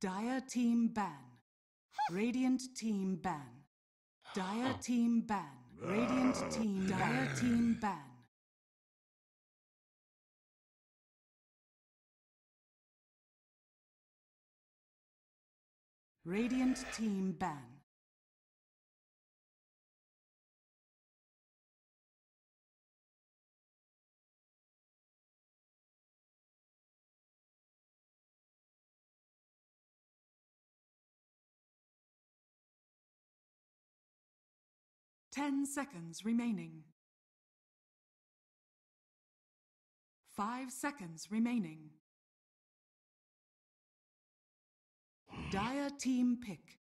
Dire team ban. Radiant team ban. Dire team ban. Radiant team Dire team ban. Radiant team ban. Ten seconds remaining. 5 seconds remaining. Dire team pick.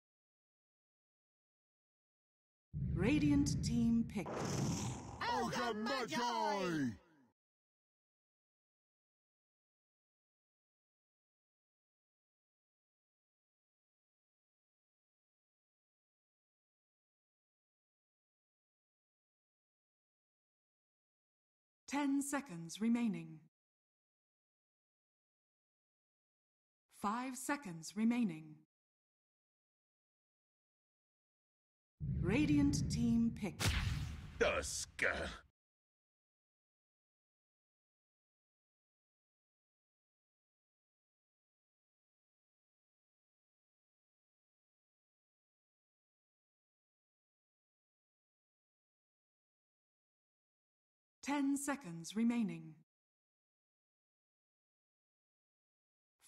Radiant team pick. Ogre Magi! 10 seconds remaining. 5 seconds remaining. Radiant team pick. Dusk. 10 seconds remaining.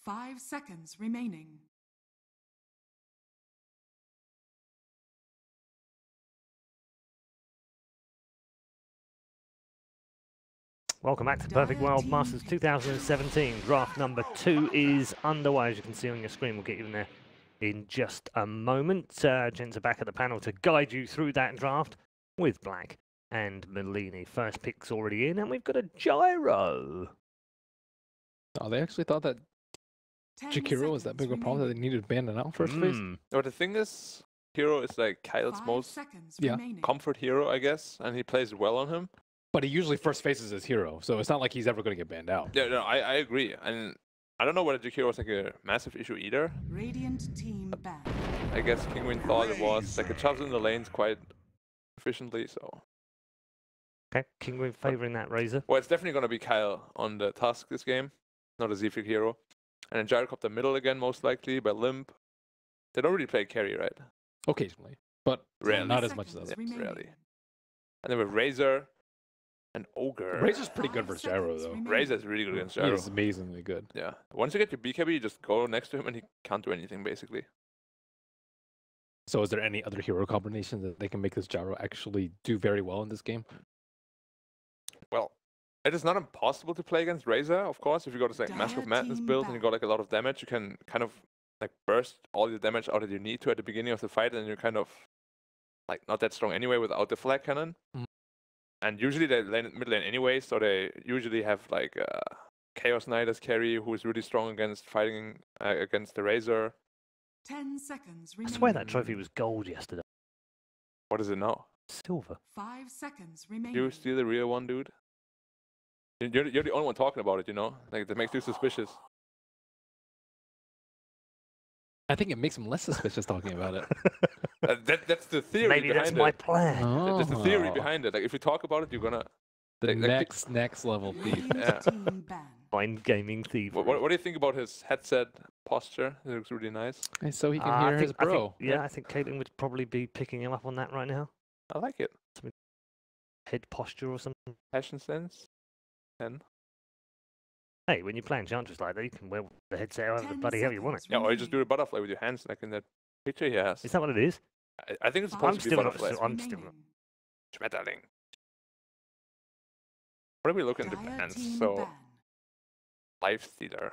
5 seconds remaining. Welcome back to Perfect World Masters 2017. Draft number 2 is underway, as you can see on your screen. We'll get you in there in just a moment. Gents are back at the panel to guide you through that draft with Black and Melini. First pick's already in, and we've got a gyro. Oh, they actually thought that Jakiro was that big of a problem that they needed to ban it out first phase? No, the thing is, Hero is like Kyle's most comfort hero, I guess, and he plays well on him. But he usually first faces his hero, so it's not like he's ever going to get banned out. Yeah, no, I agree. And I don't know whether Jakiro was like a massive issue either. Radiant team ban. I guess Kinguin thought it was. Like, it chops in the lanes quite efficiently, so. Okay, Kinguin favouring that Razor. Well, it's definitely going to be Kyle on the Tusk this game, not a Zephyr hero. And then Gyrocopter middle again, most likely, by Limp. They don't really play carry, right? Occasionally, but rarely. Not as much as others. Rarely. And then with Razor and Ogre. Razor's pretty good versus Gyro, though. Razor's really good against Gyro. He's amazingly good. Yeah. Once you get your BKB, you just go next to him and he can't do anything, basically. So is there any other hero combinations that they can make this Gyro actually do very well in this game? Well, it is not impossible to play against Razor, of course. If you got this like Mask of Madness build and you got like a lot of damage, you can kind of like burst all the damage out that you need to at the beginning of the fight, and you're kind of like not that strong anyway without the flag cannon. And usually they lane mid lane anyway, so they usually have like Chaos Knight as carry, who is really strong against fighting against the Razor. 10 seconds I remaining. swear that trophy was gold yesterday. What is it now? Silver. 5 seconds remaining. You steal the real one, dude? You're the only one talking about it, you know? Like, that makes you suspicious. I think it makes him less suspicious talking about it. That's the theory Maybe behind that's my it. plan. Oh. That's the theory behind it. Like, if you talk about it, you're gonna... The like, next level thief. Yeah. Mind gaming thief. What do you think about his headset posture? It looks really nice. And so he can hear his bro. I think Caitlin would probably be picking him up on that right now. I like it. Head posture or something. Passion sense. 10. Hey, when you're playing Enchantress like that, you can wear the headset however the bloody hell you want it. Yeah, or you just do the butterfly with your hands, like in that picture he has. Is that what it is? I think it's supposed to be butterfly. I'm still not. Schmetterling. What are we looking at the bands? So, Lifestealer.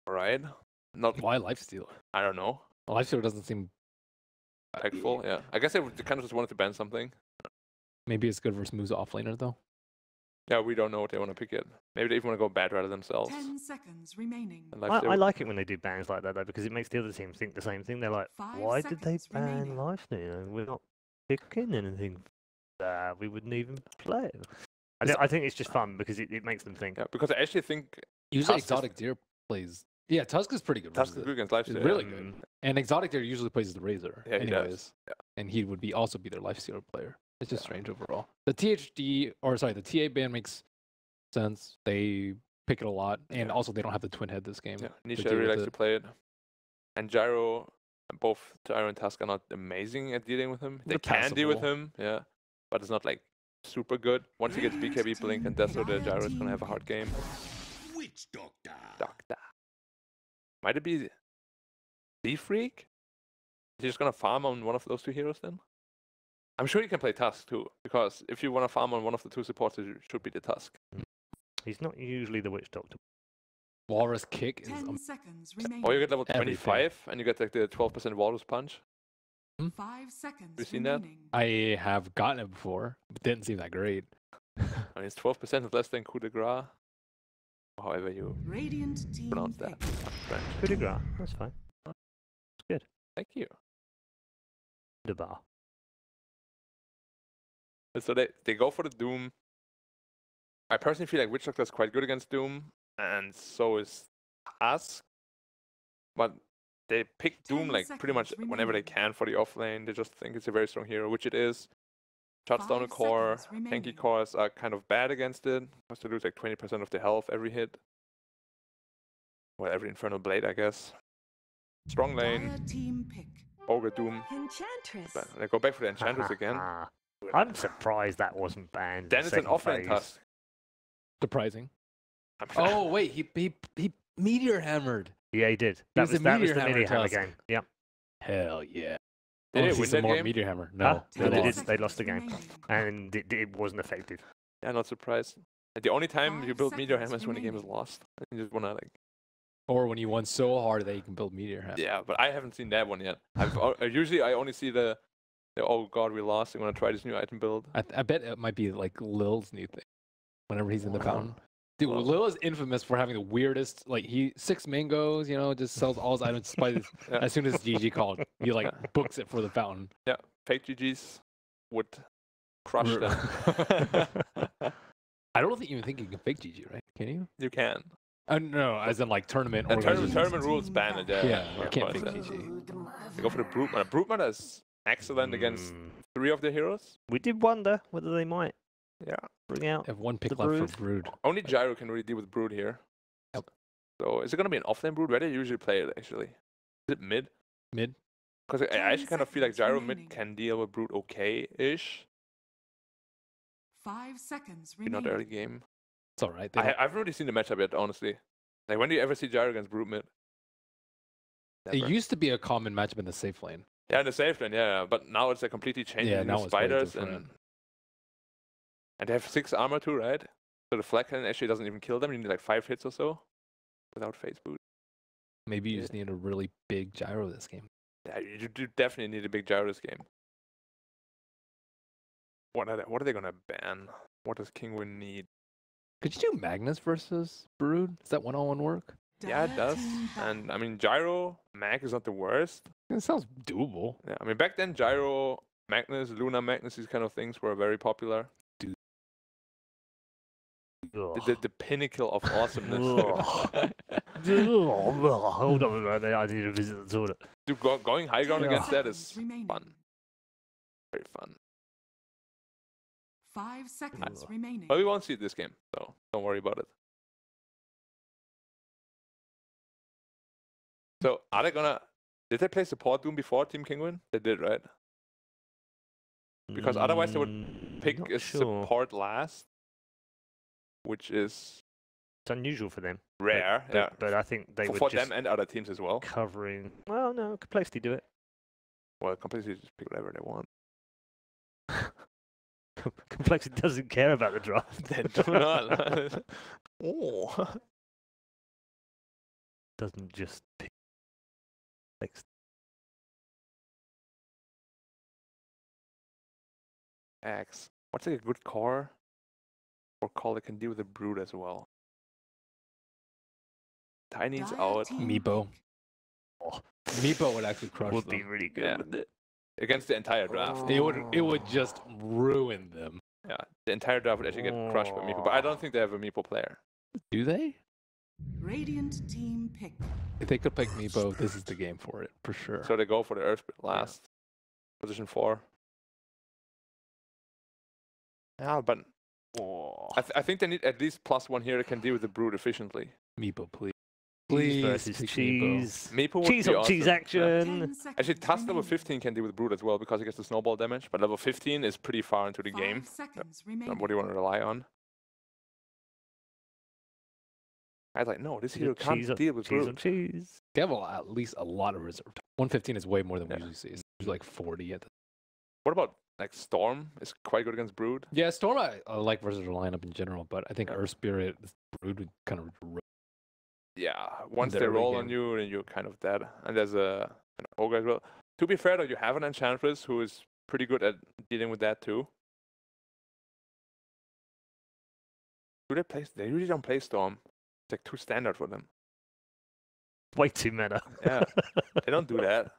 Alright. Not. Why Lifestealer? I don't know. Lifestealer doesn't seem Impactful, yeah. I guess they kind of just wanted to ban something. Maybe it's good versus Musa offlaner though. Yeah, we don't know what they want to pick yet. Maybe they even want to go bad rather themselves. 10 seconds remaining. I like it when they do bans like that though, because it makes the other team think the same thing. They're like, why did they ban Lifestealer? We're not picking anything. We wouldn't even play it. I think it's just fun because it makes them think. Yeah, because I actually think usually exotic deer plays Yeah, Tusk is pretty good. Tusk is versus good it. against Lifesteal. He's yeah. really good. And Exotic there usually plays the Razor. Yeah, he anyways. does. Yeah. And he would also be their Lifestealer player. It's just strange overall. The the TA ban makes sense. They pick it a lot, and also they don't have the twin head this game. Yeah, to Nisha deal really with likes to play it. And Gyro, both Gyro and Tusk are not amazing at dealing with him. They They're can deal with passable. him, yeah, but it's not like super good. Once he gets BKB Blink and Death, the Gyro is gonna have a hard game. Witch Doctor. Doctor. Might it be the Freak? He's just gonna farm on one of those two heroes then? I'm sure you can play Tusk too, because if you want to farm on one of the two supports, it should be the Tusk. He's not usually the Witch Doctor. Walrus Kick is 10 seconds remaining. Or you get level Everything. 25 and you get like the 12% Walrus Punch. 5 seconds You seen that? remaining. I have gotten it before, but didn't seem that great. I mean, it's 12% less than coup de grace. However you Radiant team pronounce that. pick. French. Coup de grace. That's fine. Thank you. The bar. So they go for the Doom. I personally feel like Witch Doctor is quite good against Doom, and so is Tusk. But they pick 10 Doom like pretty much seconds whenever they remaining. can for the offlane. They just think it's a very strong hero, which it is. Shuts down a 5 core. seconds remaining. Tanky cores are kind of bad against it, because they lose like 20% of the health every hit. Well, every Infernal Blade, I guess. Strong lane, Dire team pick. Ogre Doom. Enchantress. But they go back for the Enchantress again. I'm surprised that wasn't banned. Then it's an second offlane phase. Tusk. Surprising. I'm Oh wait, he meteor hammered. Yeah, he did. He That was was a the Meteor Meteor Hammer Hammer Tusk. game. Yep. Hell yeah. Did I they wanna see win some that more game? Meteor Hammer. Huh? No, No, they they lost. did. They lost the game, remaining. and it wasn't effective. Yeah, not surprised. The only time you 5 build Meteor seconds Hammer is when the game is remaining. lost. You just wanna like. Or when you won so hard that you can build Meteor Hammer. Yeah, but I haven't seen that one yet. Usually I only see the oh god we lost. I'm gonna try this new item build. I bet it might be like Lil's new thing. Whenever he's in the fountain. Dude, Well- Lil is infamous for having the weirdest, like he 6 mangoes, you know, just sells all his items despite his, Yeah. as soon as GG called, he like books it for the fountain. Fake GGs would crush R- them. I don't even think you can fake GG, right? Can you? You can. No, as in like tournament And organization. tournament rules ban it. Yeah, Yeah, you of can't course, fake yeah. GG. They go for the Brute Mana. Brute Mana is excellent against Mm. 3 of the heroes. We did wonder whether they might Yeah. bring out. They have one pick The left for Brood. Only Gyro can really deal with Brood here. Yep. So is it gonna be an offlane Brood? Where do you usually play it actually? Is it mid? Mid. Because I 10 actually kind of feel like seconds Gyro remaining. mid can deal with Brood okay-ish. 5 seconds Maybe remaining. not early game. It's all right. They I don't- haven't really seen the matchup yet, honestly. Like, when do you ever see Gyro against Brute mid? It Never. used to be a common matchup in the safe lane. Yeah, in the safe lane, yeah, but now it's like completely changing. Yeah, with now it's way spiders and different. they have 6 armor too, right? So the flag cannon actually doesn't even kill them. You need like 5 hits or so without phase boot. Maybe you Yeah. just need a really big gyro this game. Yeah, you do definitely need a big Gyro this game. What are they gonna ban? What does Kinguin need? Could you do Magnus versus Brood? Does that one-on-one work? Yeah, it Dire does. team back. And I mean, Gyro Mag is not the worst. It sounds doable. Yeah, I mean back then Gyro Magnus, Luna Magnus, these kind of things were very popular. The pinnacle of awesomeness. Hold on a minute, I need to visit the toilet. Dude, going high ground 10 against that seconds is remaining. fun. Very fun. 5 seconds remaining. But we won't see it this game, so don't worry about it. So are they gonna? Did they play support Doom before Team Kinguin? They did, right? Because otherwise they would pick Not a sure. support last, which is It's unusual for them. but- rare. But, Yeah, but I think they for, were for just them and other teams as well. covering. Well, no, Complexity do it. Well, completely just pick whatever they want. Complexity doesn't care about the draft. They do not. Oh. Doesn't just pick. X. What's like a good core? Or call that can deal with the Brood as well. Tiny's Dire out. team Meepo. pick. Meepo would actually crush Would be them. really good, Yeah. wouldn't it? Against the entire draft. It would just ruin them. Yeah, the entire draft would actually get crushed by Meepo. But I don't think they have a Meepo player. Do they? Radiant team pick. If they could pick Meepo, this is the game for it, for sure. So they go for the Earth last. Position 4. Yeah, but I think they need at least +1 here that can deal with the Brood efficiently. Meepo, please. Cheese Please versus pick cheese. Meepo would Cheese be on awesome. cheese Yeah. action. 10 seconds Actually, Tusk level remaining. 15 can deal with Brood as well because he gets the snowball damage, but level 15 is pretty far into the 5 game. seconds And remaining. what do you want to rely on? I was like, no, this hero can't Cheese on deal with cheese. On Brood. cheese. They have at least a lot of reserve. 115 is way more than we Yeah. usually see. It's usually like 40 at the. What about like Storm? Is quite good against Brood. Yeah, Storm I like versus the lineup in general, but I think Earth Spirit, Brood would kind of. Yeah, once the they early roll on game. you, then you're kind of dead. And there's an Ogre as well. To be fair though, you have an Enchantress who is pretty good at dealing with that too. Do they play? They usually don't play Storm. It's like too standard for them. Way too meta. Yeah, they don't do that.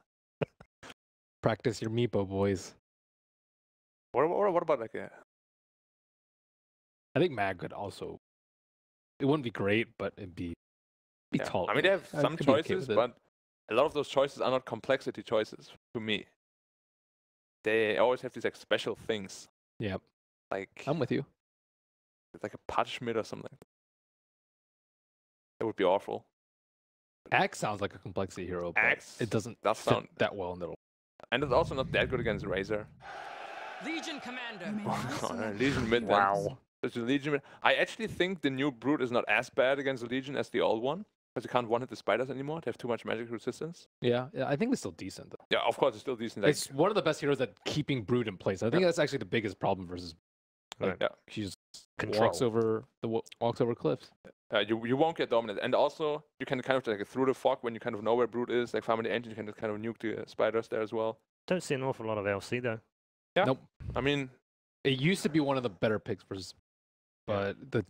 Practice your Meepo, boys. What about like a? I think Mag could also. It wouldn't be great, but it'd be Yeah. tall. I mean, they have I some could be okay choices, with it. but a lot of those choices are not complexity choices to me. They always have these like special things. Yep. Like I'm with you. it's like a Patchmid or something. That would be awful. Axe sounds like a complexity hero, but Axe it doesn't does fit sound, that well in the. and it's also not that good against Razor. Legion You Commander. may now select Legion mid. Wow. There's a Legion mid. I actually think the new Brood is not as bad against the Legion as the old one. Because you can't one-hit the spiders anymore. They have too much magic resistance. Yeah, I think it's still decent though. Yeah, of course it's still decent. Like, It's one of the best heroes at keeping Brood in place. I think that's actually the biggest problem versus. Like, Right. yeah. She just Control. walks over cliffs. you won't get dominant. And also, you can kind of like through the fog when you kind of know where Brood is, like farming the engine, you can just kind of nuke the spiders there as well. Don't see an awful lot of LC though. Yeah. Nope. I mean, It used to be one of the better picks versus, but the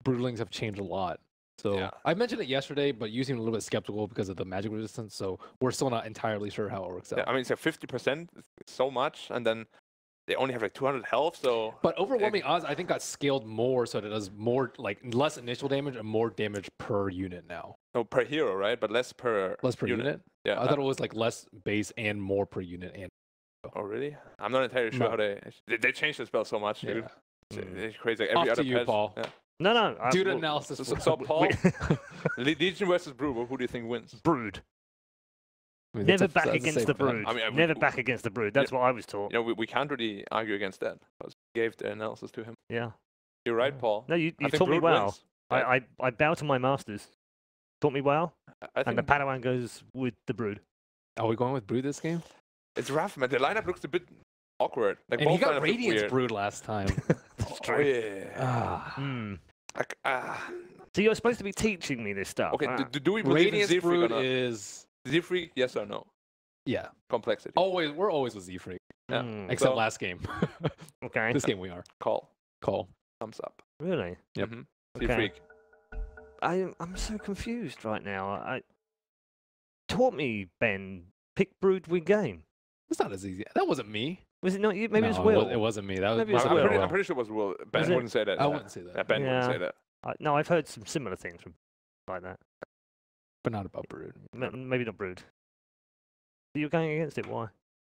Broodlings have changed a lot. So Yeah. I mentioned it yesterday, but you seem a little bit skeptical because of the magic resistance. So we're still not entirely sure how it works out. yeah, I mean, it's like 50%, it's so much, and then they only have like 200 health, so But overwhelming odds, I think, got scaled more so that it does more, like less initial damage and more damage per unit now. no per hero, right? But less per Less per unit. Yeah. I thought it was like less base and more per unit. And Oh really? I'm not entirely sure No. how they changed the spell so much, dude. yeah. It's crazy. Like every Off other to you, patch. Paul. Yeah. No, no. Do the well, analysis. So Paul, we- Legion versus Brood, who do you think wins? Brood. I mean, Never that's a- back that's a against safe the bet. Brood. I mean, Never back against the Brood. That's what I was taught. You know, we can't really argue against that because we gave the analysis to him. Yeah. You're right, Paul. No, you I think taught me Brood well. wins. I bow to my masters. Taught me well. I And the think Padawan goes with the Brood. Are we going with Brood this game? it's rough, man. The lineup looks a bit awkward. Like And he both got lineups look Radiance weird. Brood last time. That's Oh, yeah. Ah. Hmm. Like, So you're supposed to be teaching me this stuff. okay, Ah. do we believe Radiance in Z-Freak or Brood not? is Z-Freak, yes or no? yeah. Complexity. We're always with Z-Freak, yeah. Hmm. except So- last game. Okay. This game we are. Call. Call. Thumbs up. Really? Yep. Mhm. Okay. Z-Freak. I'm so confused right now. Taught me, Ben. Pick Brood, win game. It's not as easy. That wasn't me. Was it not you? Maybe it was No, Will. It wasn't me. That was Maybe it's must I'm, have Will. been I'm pretty sure it was Will. Ben Was it? wouldn't say that. I wouldn't say that. Yeah, Ben wouldn't Yeah. say that. No, I've heard some similar things from like that. But not about Brood. Maybe not Brood. But you're going against it. Why?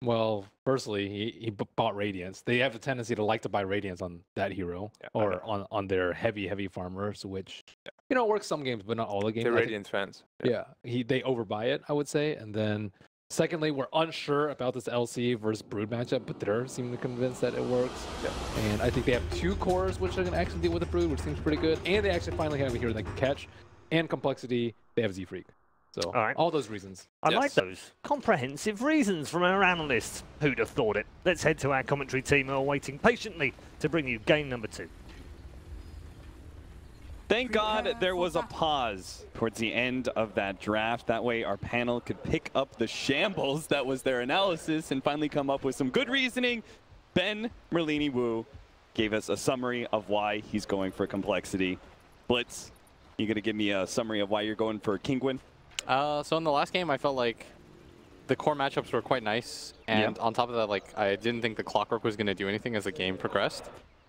Well, firstly, he bought Radiance. They have a tendency to like to buy Radiance on that hero Yeah, I or on their heavy farmers, which works some games, but not all the games. They're I think- Radiant fans. Yeah, they overbuy it, I would say. And then, secondly, we're unsure about this LC versus Brood matchup, but they're seeming convinced that it works. Yeah. And I think they have 2 cores which are going to actually deal with the Brood, which seems pretty good. And they actually finally have a hero that can catch. And complexity, they have Z-Freak. So, All right. all those reasons. I like Yes. those comprehensive reasons from our analysts. Who'd have thought it? Let's head to our commentary team who are waiting patiently to bring you game number 2. Thank God there was a pause towards the end of that draft. That way our panel could pick up the shambles that was their analysis and finally come up with some good reasoning. Ben Merlini Wu gave us a summary of why he's going for complexity. Blitz, you gonna give me a summary of why you're going for Kinguin? So in the last game, I felt like the core matchups were quite nice, and on top of that, like I didn't think the Clockwork was going to do anything as the game progressed.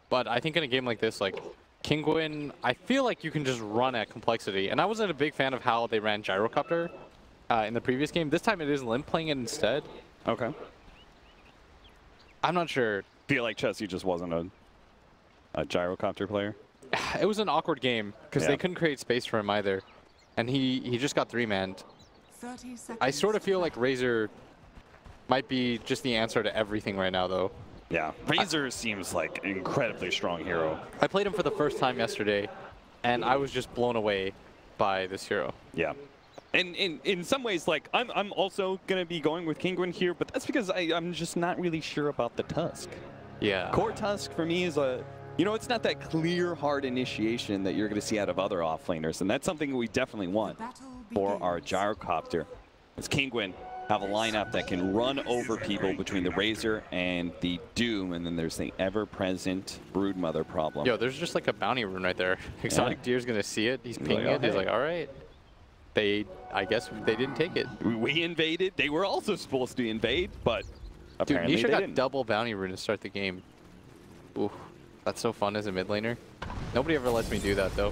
But I think in a game like this, like Kinguin, I feel like you can just run at complexity. And I wasn't a big fan of how they ran Gyrocopter in the previous game. This time it is Limp playing it instead. Okay. I'm not sure. Feel like Chessie just wasn't a Gyrocopter player? It was an awkward game because Yeah. they couldn't create space for him either. And he just got 3-manned. 30 seconds. I sort of feel like Razor might be just the answer to everything right now, though. Yeah. Razor seems like an incredibly strong hero. I played him for the first time yesterday, and I was just blown away by this hero. Yeah. And in some ways, like, I'm also going to be going with Kinguin here, but that's because I'm just not really sure about the Tusk. Yeah. Core Tusk for me is a, you know, it's not that clear, hard initiation that you're going to see out of other offlaners, and that's something we definitely want for our Gyrocopter. As Kinguin have a lineup that can run over people between the Razor and the Doom, and then there's the ever-present Broodmother problem. Yo, there's just like a bounty rune right there. Exotic Deer's going to see it. He's pinging it. He's like, all right. I guess they didn't take it. We invaded. They were also supposed to invade, but Dude, apparently Nisha they got didn't. double bounty rune to start the game. Ooh, that's so fun as a mid laner. Nobody ever lets me do that, though.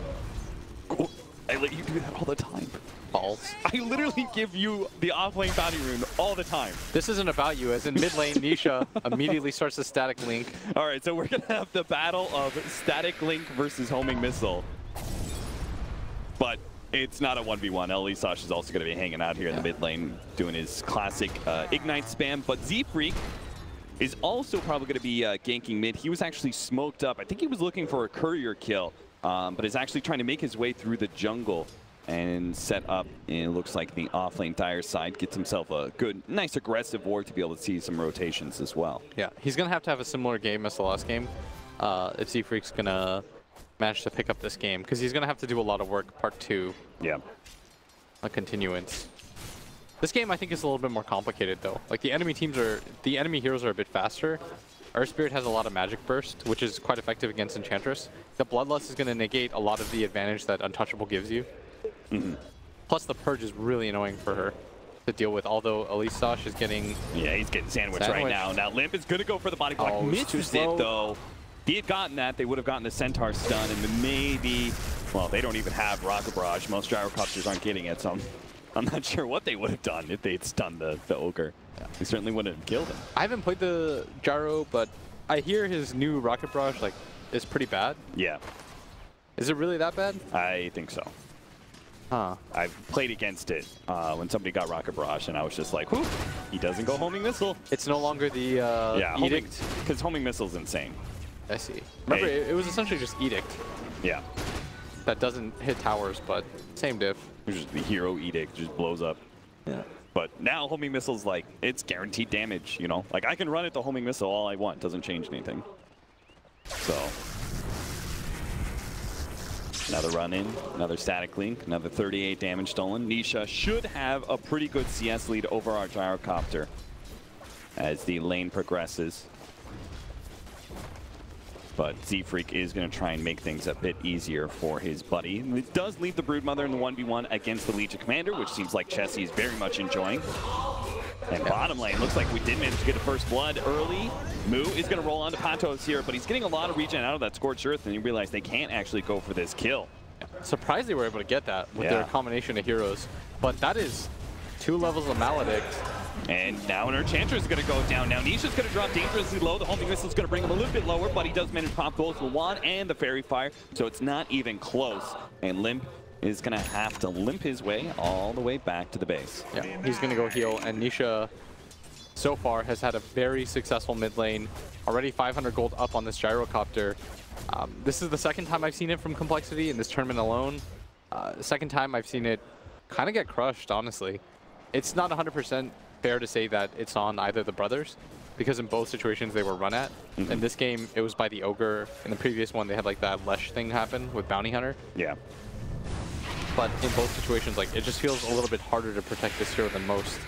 Cool. I let you do that all the time. Balls. I literally give you the offlane bounty rune all the time. This isn't about you, as in mid lane, Nisha immediately starts the static link. All right, so we're going to have the battle of Static Link versus Homing Missile. But it's not a 1v1. Elisash is also going to be hanging out here in the mid lane doing his classic Ignite spam. But Z-Freak is also probably going to be ganking mid. He was actually smoked up. I think he was looking for a courier kill, but is actually trying to make his way through the jungle and set up, and it looks like the offlane Dire side gets himself a good, nice aggressive ward to be able to see some rotations as well. Yeah, he's going to have a similar game as the last game if Z-Freak's going to manage to pick up this game, because he's going to have to do a lot of work, part 2. Yeah. A continuance. This game, I think, is a little bit more complicated, though. Like, the enemy heroes are a bit faster. Earth Spirit has a lot of magic burst, which is quite effective against Enchantress. The Bloodlust is going to negate a lot of the advantage that Untouchable gives you. Plus, the Purge is really annoying for her to deal with, although Elisash is getting... Yeah, he's getting sandwiched right now. Now, Limp is going to go for the body block. Oh, misses it, though. If he had gotten that, they would have gotten the Centaur stun, and then maybe... Well, they don't even have Rocket Barrage. Most Gyrocopters aren't getting it, so I'm not sure what they would have done if they'd stunned the Ogre. Yeah. They certainly wouldn't have killed him. I haven't played the Gyro, but I hear his new Rocket Barrage, like, is pretty bad. Yeah. Is it really that bad? I think so. Huh. I've played against it when somebody got Rocket Barrage, and I was just like, whew, he doesn't go Homing Missile. It's no longer the Edict? Because Homing Missile's insane. I see. Remember, it was essentially just Edict. Yeah. That doesn't hit towers, but same diff. It's just the hero Edict just blows up. Yeah. But now Homing Missile's like, it's guaranteed damage, you know? Like, I can run it to Homing Missile all I want. Doesn't change anything. So... Another run in, another static link, another 38 damage stolen. Nisha should have a pretty good CS lead over our Gyrocopter as the lane progresses. But Z-Freak is going to try and make things a bit easier for his buddy. It does leave the Broodmother in the 1v1 against the Legion Commander, which seems like Chessie is very much enjoying. And bottom lane, looks like we did manage to get a first blood early. Moo is going to roll onto Patos here, but he's getting a lot of regen out of that Scorched Earth, and you realize they can't actually go for this kill. Surprised they were able to get that with their combination of heroes. But that is 2 levels of Maledict. And now an Enchantress is going to go down. Now Nisha's going to drop dangerously low. The Homing Missile is going to bring him a little bit lower, but he does manage to pop both the Wand and the Fairy Fire, so it's not even close. And Limp is going to have to limp his way all the way back to the base. Yeah, he's going to go heal, and Nisha so far has had a very successful mid lane. Already 500 gold up on this Gyrocopter. This is the second time I've seen it from Complexity in this tournament alone. Second time I've seen it kind of get crushed, honestly. It's not 100% fair to say that it's on either the brothers, because in both situations they were run at. In this game, it was by the Ogre. In the previous one, they had like that Lesh thing happen with Bounty Hunter. Yeah. But in both situations, like, it just feels a little bit harder to protect this hero than most.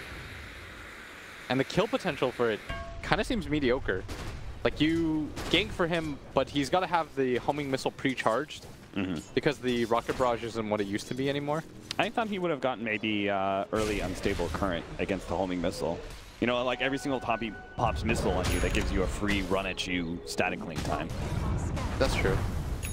And the kill potential for it kind of seems mediocre. Like, you gank for him, but he's got to have the Homing Missile pre-charged, because the Rocket Barrage isn't what it used to be anymore. I thought he would have gotten maybe early Unstable Current against the Homing Missile. You know, like every single time he pops missile on you, that gives you a free run at you static link time. That's true.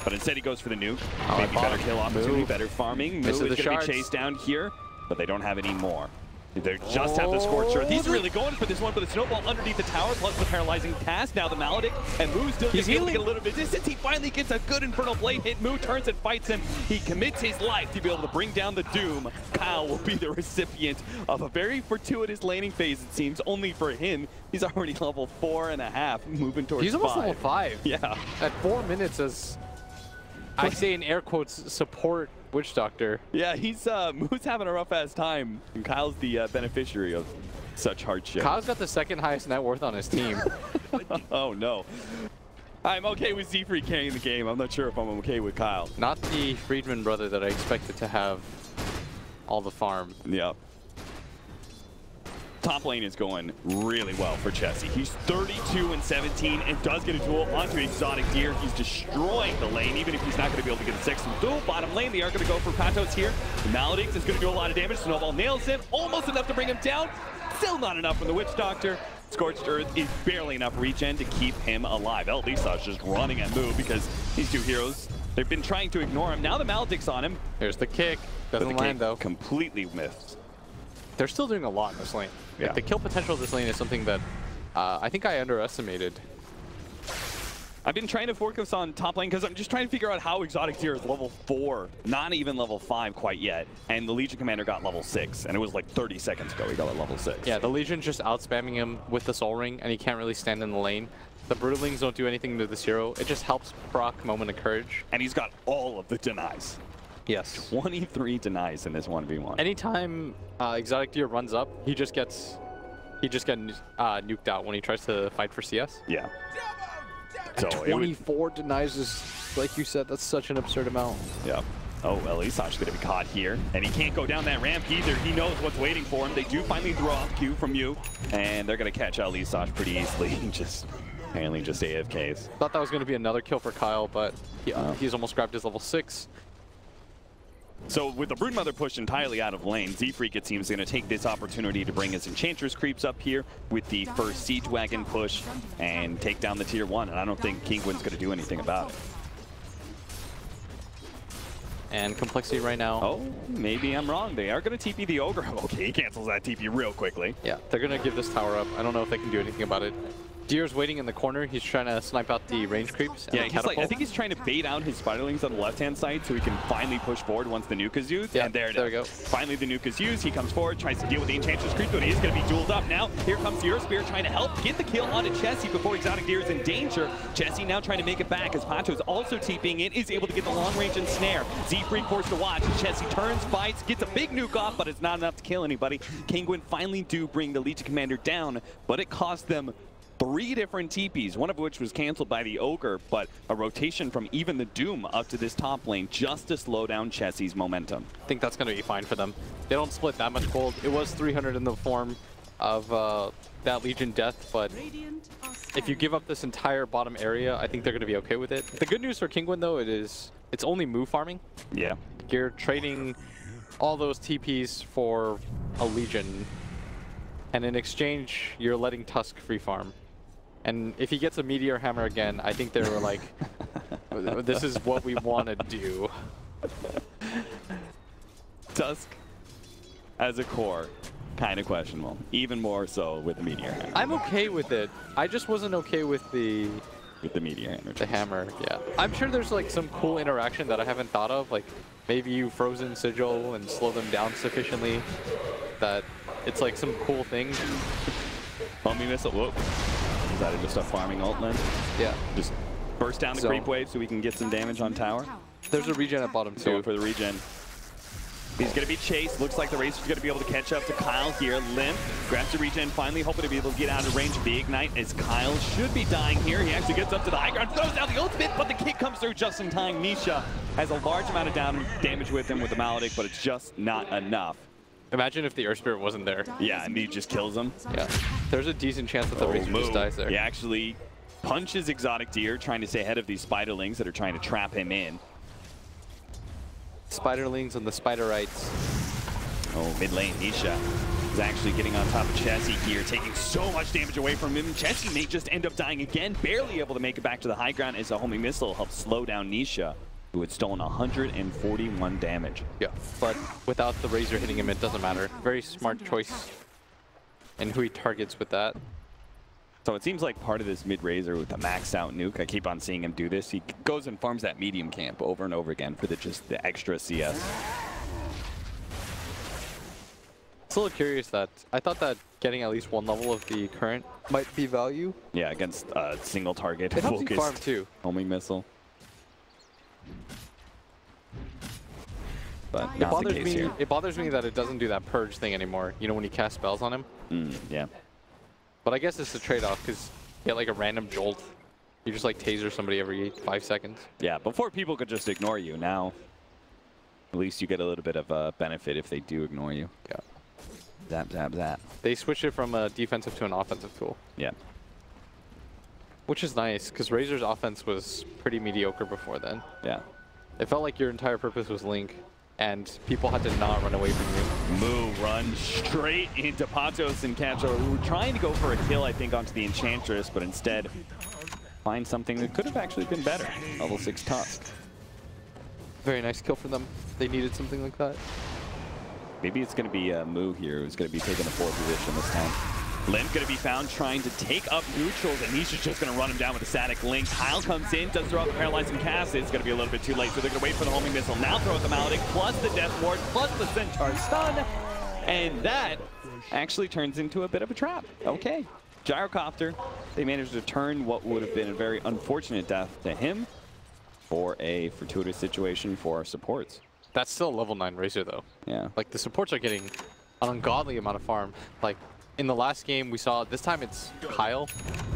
But instead he goes for the nuke. Oh, Maybe better kill opportunity, better farming. Moo is the going to shards. be chased down here, but they don't have any more. They just have the Scorcher. He's really going for this one, but the snowball underneath the tower, plus the paralyzing cast. Now the Maledict, and Moo still gets able to get a little bit of distance. He finally gets a good Infernal Blade hit. Moo turns and fights him. He commits his life to be able to bring down the Doom. Kyle will be the recipient of a very fortuitous laning phase, it seems, only for him. He's already level 4.5, moving towards 5. He's almost level 5. Yeah. At 4 minutes as, I say in air quotes, support Witch Doctor. Yeah, Moo's having a rough-ass time, and Kyle's the beneficiary of such hardship. Kyle's got the second highest net worth on his team. Oh, no. I'm okay with Z-Free carrying the game. I'm not sure if I'm okay with Kyle. Not the Friedman brother that I expected to have all the farm. Yeah. Top lane is going really well for Chessie. He's 32-17 and does get a duel onto Exotic Deer. He's destroying the lane, even if he's not going to be able to get a 6th duel. Bottom lane, they are going to go for Patos here. The Maledict is going to do a lot of damage. Snowball nails him. Almost enough to bring him down. Still not enough from the Witch Doctor. Scorched Earth is barely enough regen to keep him alive. Lisa's just running at Moo because these two heroes, they've been trying to ignore him. Now the Maledict's on him. Here's the kick. Doesn't land though. Completely missed. They're still doing a lot in this lane. Yeah. Like, the kill potential of this lane is something that I think I underestimated. I've been trying to focus on top lane because I'm just trying to figure out how Exotic Deer is level 4, not even level 5 quite yet. And the Legion Commander got level 6, and it was like 30 seconds ago he got at level 6. Yeah, the Legion's just out-spamming him with the Soul Ring, and he can't really stand in the lane. The Broodlings don't do anything to this hero. It just helps proc Moment of Courage. And he's got all of the denies. Yes. 23 denies in this 1v1. Anytime Exotic Deer runs up, he just gets nuked out when he tries to fight for CS. Yeah. So 24 denies is, like you said, that's such an absurd amount. Yeah. Oh, well, Isash's going to be caught here. And he can't go down that ramp either. He knows what's waiting for him. They do finally throw off Q from you. And they're going to catch out Isash pretty easily. Apparently just AFKs. Thought that was going to be another kill for Kyle, but he's almost grabbed his level 6. So with the Broodmother pushed entirely out of lane, Z-Freak, it seems, is going to take this opportunity to bring his Enchantress creeps up here with the first Siege Wagon push and take down the Tier 1. And I don't think Kinguin's going to do anything about it. And Complexity right now. Oh, maybe I'm wrong. They are going to TP the Ogre. Okay, he cancels that TP real quickly. Yeah, they're going to give this tower up. I don't know if they can do anything about it. Deer's waiting in the corner. He's trying to snipe out the range creeps. Yeah, he's like, I think he's trying to bait out his Spiderlings on the left-hand side so he can finally push forward once the nuke is used. Yeah, and there we go. Finally, the nuke is used. He comes forward, tries to deal with the Enchantress creep, but he is going to be dueled up now. Here comes the Earth Spear trying to help get the kill onto Chessie before Exotic Deer is in danger. Chessie now trying to make it back as Patos also TPing in, is able to get the long range and snare. Z-Freak forced to watch. Chessie turns, fights, gets a big nuke off, but it's not enough to kill anybody. Kinguin finally do bring the Legion Commander down, but it cost them 3 different TPs, one of which was canceled by the Ogre, but a rotation from even the Doom up to this top lane just to slow down Chessie's momentum. I think that's going to be fine for them. They don't split that much gold. It was 300 in the form of that Legion death, but if you give up this entire bottom area, I think they're going to be okay with it. The good news for Kinguin, though, it's only Moo farming. Yeah. You're trading all those TPs for a Legion, and in exchange, you're letting Tusk free farm. And if he gets a Meteor Hammer again, I think they were like, this is what we want to do. Tusk as a core, kind of questionable. Even more so with the Meteor Hammer. I'm okay with it. I just wasn't okay with the Meteor Hammer. The hammer, yeah. I'm sure there's like some cool interaction that I haven't thought of. Like maybe you frozen Sigil and slow them down sufficiently that it's like some cool thing. Homing missile, whoop. Decided to start farming ult then. Yeah. Just burst down the creep wave so we can get some damage on tower. There's a regen at bottom too. Going for the regen. He's going to be chased. Looks like the Racer's going to be able to catch up to Kyle here. Limp grabs the regen, finally hoping to be able to get out of range of the Ignite as Kyle should be dying here. He actually gets up to the high ground, throws down the ultimate, but the kick comes through just in time. Nisha has a large amount of damage with him with the Maledict, but it's just not enough. Imagine if the Earth Spirit wasn't there. Yeah, and he just kills him. Yeah. There's a decent chance that the Racer just dies there. He actually punches Exotic Deer, trying to stay ahead of these Spiderlings that are trying to trap him in. Spiderlings and the Spiderites. Oh, mid lane, Nisha. is actually getting on top of Chessie here, taking so much damage away from him. Chessie may just end up dying again, barely able to make it back to the high ground as a homing missile helps slow down Nisha, who had stolen 141 damage. Yeah, but without the Razor hitting him, it doesn't matter. Very smart choice in who he targets with that. So it seems like part of this mid-Razor with the maxed out nuke, I keep on seeing him do this. He goes and farms that medium camp over and over again for just the extra CS. Still a little curious that I thought that getting at least one level of the current might be value. Yeah, against a single target It helps you focused farm too. homing missile. But It not the bothers case me. here. It bothers me that it doesn't do that purge thing anymore. You know, when you cast spells on him. Yeah. But I guess it's a trade-off because you get like a random jolt. You just like taser somebody every 5 seconds. Yeah, before people could just ignore you. Now, at least you get a little bit of a benefit if they do ignore you. Yeah. Zap, zap, zap. They switched it from a defensive to an offensive tool. Yeah. Which is nice because Razor's offense was pretty mediocre before then. Yeah. It felt like your entire purpose was Link, and people had to not run away from you. Moo runs straight into Patos and Catcher, who were trying to go for a kill, I think, onto the Enchantress, but instead find something that could have actually been better. Level 6 Tusk. Very nice kill for them. They needed something like that. Maybe it's going to be Moo here who's going to be taking the 4th position this time. Limp going to be found trying to take up neutrals, and he's just going to run him down with a static link. Kyle comes in, does throw out the paralyzing cast. It's going to be a little bit too late, so they're going to wait for the homing missile. Now throw out the Maledict, plus the Death Ward, plus the Centaur stun. And that actually turns into a bit of a trap. Okay. Gyrocopter, they managed to turn what would have been a very unfortunate death to him for a fortuitous situation for our supports. That's still a level 9 Razor though. Yeah. Like the supports are getting an ungodly amount of farm. Like in the last game we saw, this time it's Kyle,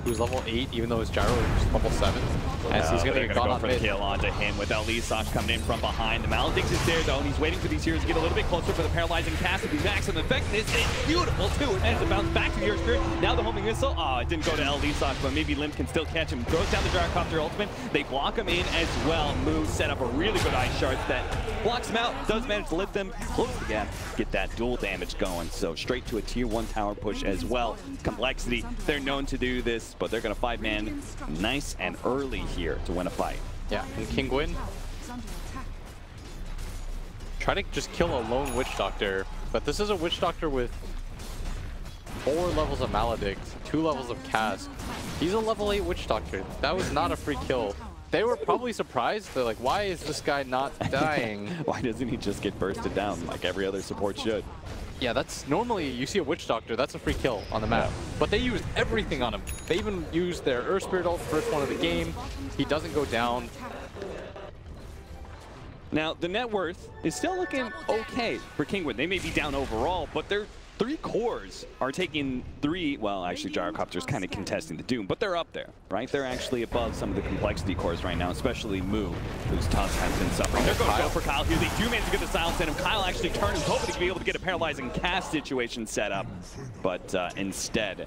who's level 8, even though his Gyro is level 7. And so he's going to get gone on for the kill onto him with Elisosh coming in from behind. The Maledict is there though, and he's waiting for these heroes to get a little bit closer for the paralyzing cast to be max and effectiveness. It's beautiful too. It managed to bounce back to the Earth Spirit. Now the homing missile. Oh, it didn't go to Elisosh, but maybe Limp can still catch him. Throws down the Gyrocopter ultimate. They block him in as well. Moo set up a really good ice shard that blocks him out. Does manage to lift them, close the gap, get that dual damage going. So straight to a tier 1 tower push as well. Complexity, they're known to do this, but they're going to 5-man nice and early here to win a fight. Yeah, and Kinguin try to just kill a lone Witch Doctor, but this is a Witch Doctor with 4 levels of Maledict, 2 levels of Cask. He's a level 8 Witch Doctor. That was not a free kill. They were probably surprised. They're like, why is this guy not dying? Why doesn't he just get bursted down like every other support should? Yeah, that's normally, you see a Witch Doctor, that's a free kill on the map. Yeah. But they used everything on him. They even used their Earth Spirit ult, first one of the game. He doesn't go down. Now, the net worth is still looking okay for Kinguin. They may be down overall, but their 3 cores are taking 3, well, actually, Gyrocopter's kind of contesting the Doom, but they're up there, right? They're actually above some of the complexity cores right now, especially Moo, whose Tusk has been suffering. They're going to go for Kyle here. They do manage to get the silence in him. Kyle actually turned and was hoping to be able to get a paralyzing cast situation set up, but instead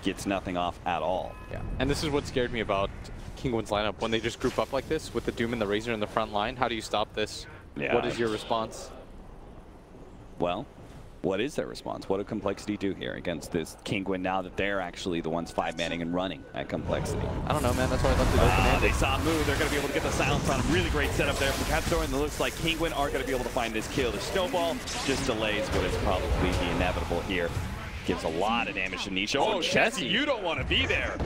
gets nothing off at all. Yeah, and this is what scared me about Kinguin's lineup. When they just group up like this with the Doom and the Razor in the front line, how do you stop this? Yeah. What is your response? Well, what is their response? What did Complexity do here against this Kinguin now that they're actually the ones 5-manning and running at Complexity? I don't know, man. That's why I left it open. They saw Moo. They're going to be able to get the silence on him. Really great setup there from Capstor, and it looks like Kinguin are going to be able to find this kill. The Snowball just delays what is probably the inevitable here. Gives a lot of damage to Nisha. Oh, Chessie, you don't want to be there.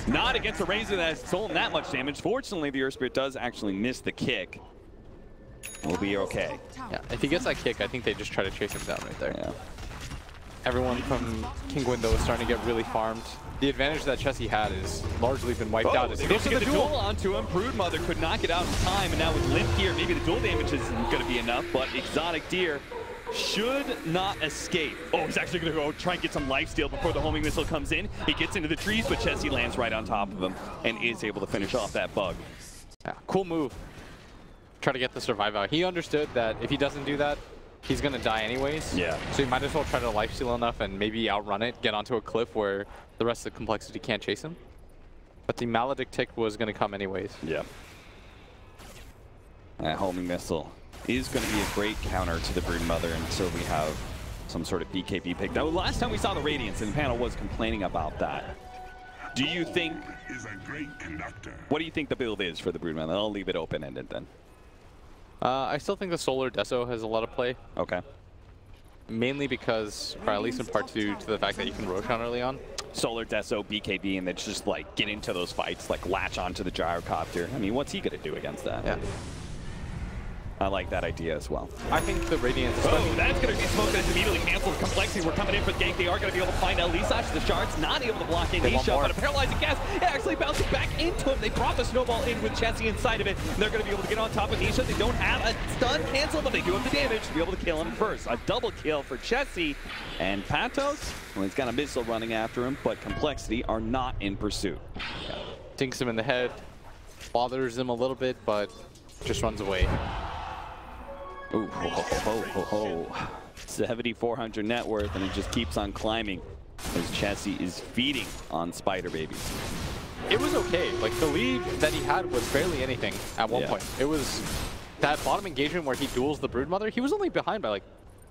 Not against a Razor that has stolen that much damage. Fortunately, the Earth Spirit does actually miss the kick. We'll be okay. Yeah, if he gets that kick, I think they just try to chase him down right there. Yeah. Everyone from Kinguin, though, is starting to get really farmed. The advantage that Chessie had is largely been wiped out. They get the duel onto him. Broodmother could not get out in time, and now with Limp here, maybe the duel damage isn't going to be enough, but Exotic Deer should not escape. Oh, he's actually going to go try and get some lifesteal before the homing missile comes in. He gets into the trees, but Chessie lands right on top of him and is able to finish off that bug. Yeah, cool move. Try to get the survive out. He understood that if he doesn't do that, he's going to die anyways. Yeah. So he might as well try to lifesteal enough and maybe outrun it, get onto a cliff where the rest of the complexity can't chase him. But the Maledict tick was going to come anyways. Yeah. That homing missile is going to be a great counter to the Broodmother until we have some sort of BKB pick. Now, last time we saw the Radiance, and the panel was complaining about that. Do you think... Is a great conductor. What do you think the build is for the Broodmother? I'll leave it open-ended then. I still think the Solar Deso has a lot of play. Okay. Mainly because, or at least in part 2, to the fact that you can Roshan early on. Solar Deso, BKB, and then just like get into those fights, like latch onto the Gyrocopter. I mean, what's he gonna do against that? Yeah. I like that idea as well. I think the Radiance... Oh, that's going to be smoke that's immediately cancels Complexity. We're coming in for the gank. They are going to be able to find Elisach. The Shards not able to block in Nisha, but a paralyzing gas actually bouncing back into him. They brought the snowball in with Chessie inside of it. And they're going to be able to get on top of Nisha. They don't have a stun cancel, but they do have the damage to be able to kill him first. A double kill for Chessie. And Patos, well, he's got a missile running after him, but Complexity are not in pursuit. Dinks him in the head, bothers him a little bit, but just runs away. Ooh, 7,400 net worth, and it just keeps on climbing as Chessie is feeding on spider babies. It was okay. Like, the lead that he had was barely anything at one point. It was that bottom engagement where he duels the Broodmother. He was only behind by like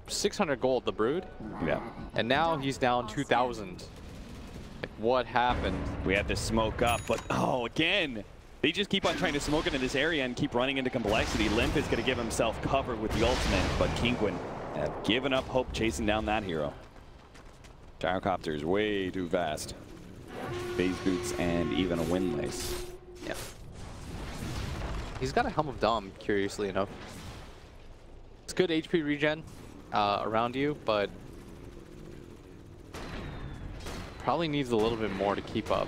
600 gold, the Brood. Yeah. And now he's down 2,000. Like, what happened? We had to smoke up, but oh, again. They just keep on trying to smoke into this area and keep running into Complexity. Limp is going to give himself cover with the ultimate, but Kinguin have given up hope chasing down that hero. Gyrocopter is way too fast. Phase boots and even a windlace. Yeah. He's got a Helm of Dom, curiously enough. It's good HP regen around you, but probably needs a little bit more to keep up.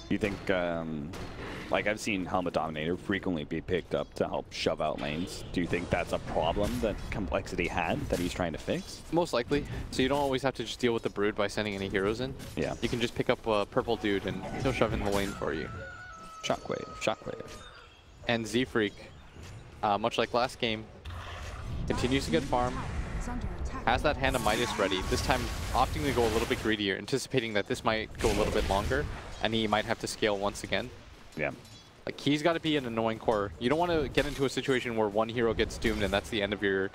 You think, like I've seen Helmet Dominator frequently be picked up to help shove out lanes. Do you think that's a problem that Complexity had that he's trying to fix? Most likely. So you don't always have to just deal with the Brood by sending any heroes in. Yeah. You can just pick up a purple dude and he'll shove in the lane for you. Shockwave, Shockwave. And Z-Freak, much like last game, continues to get farm. Has that Hand of Midas ready, this time opting to go a little bit greedier, anticipating that this might go a little bit longer, and he might have to scale once again. Yeah. Like, he's got to be an annoying core. You don't want to get into a situation where one hero gets doomed and that's the end of your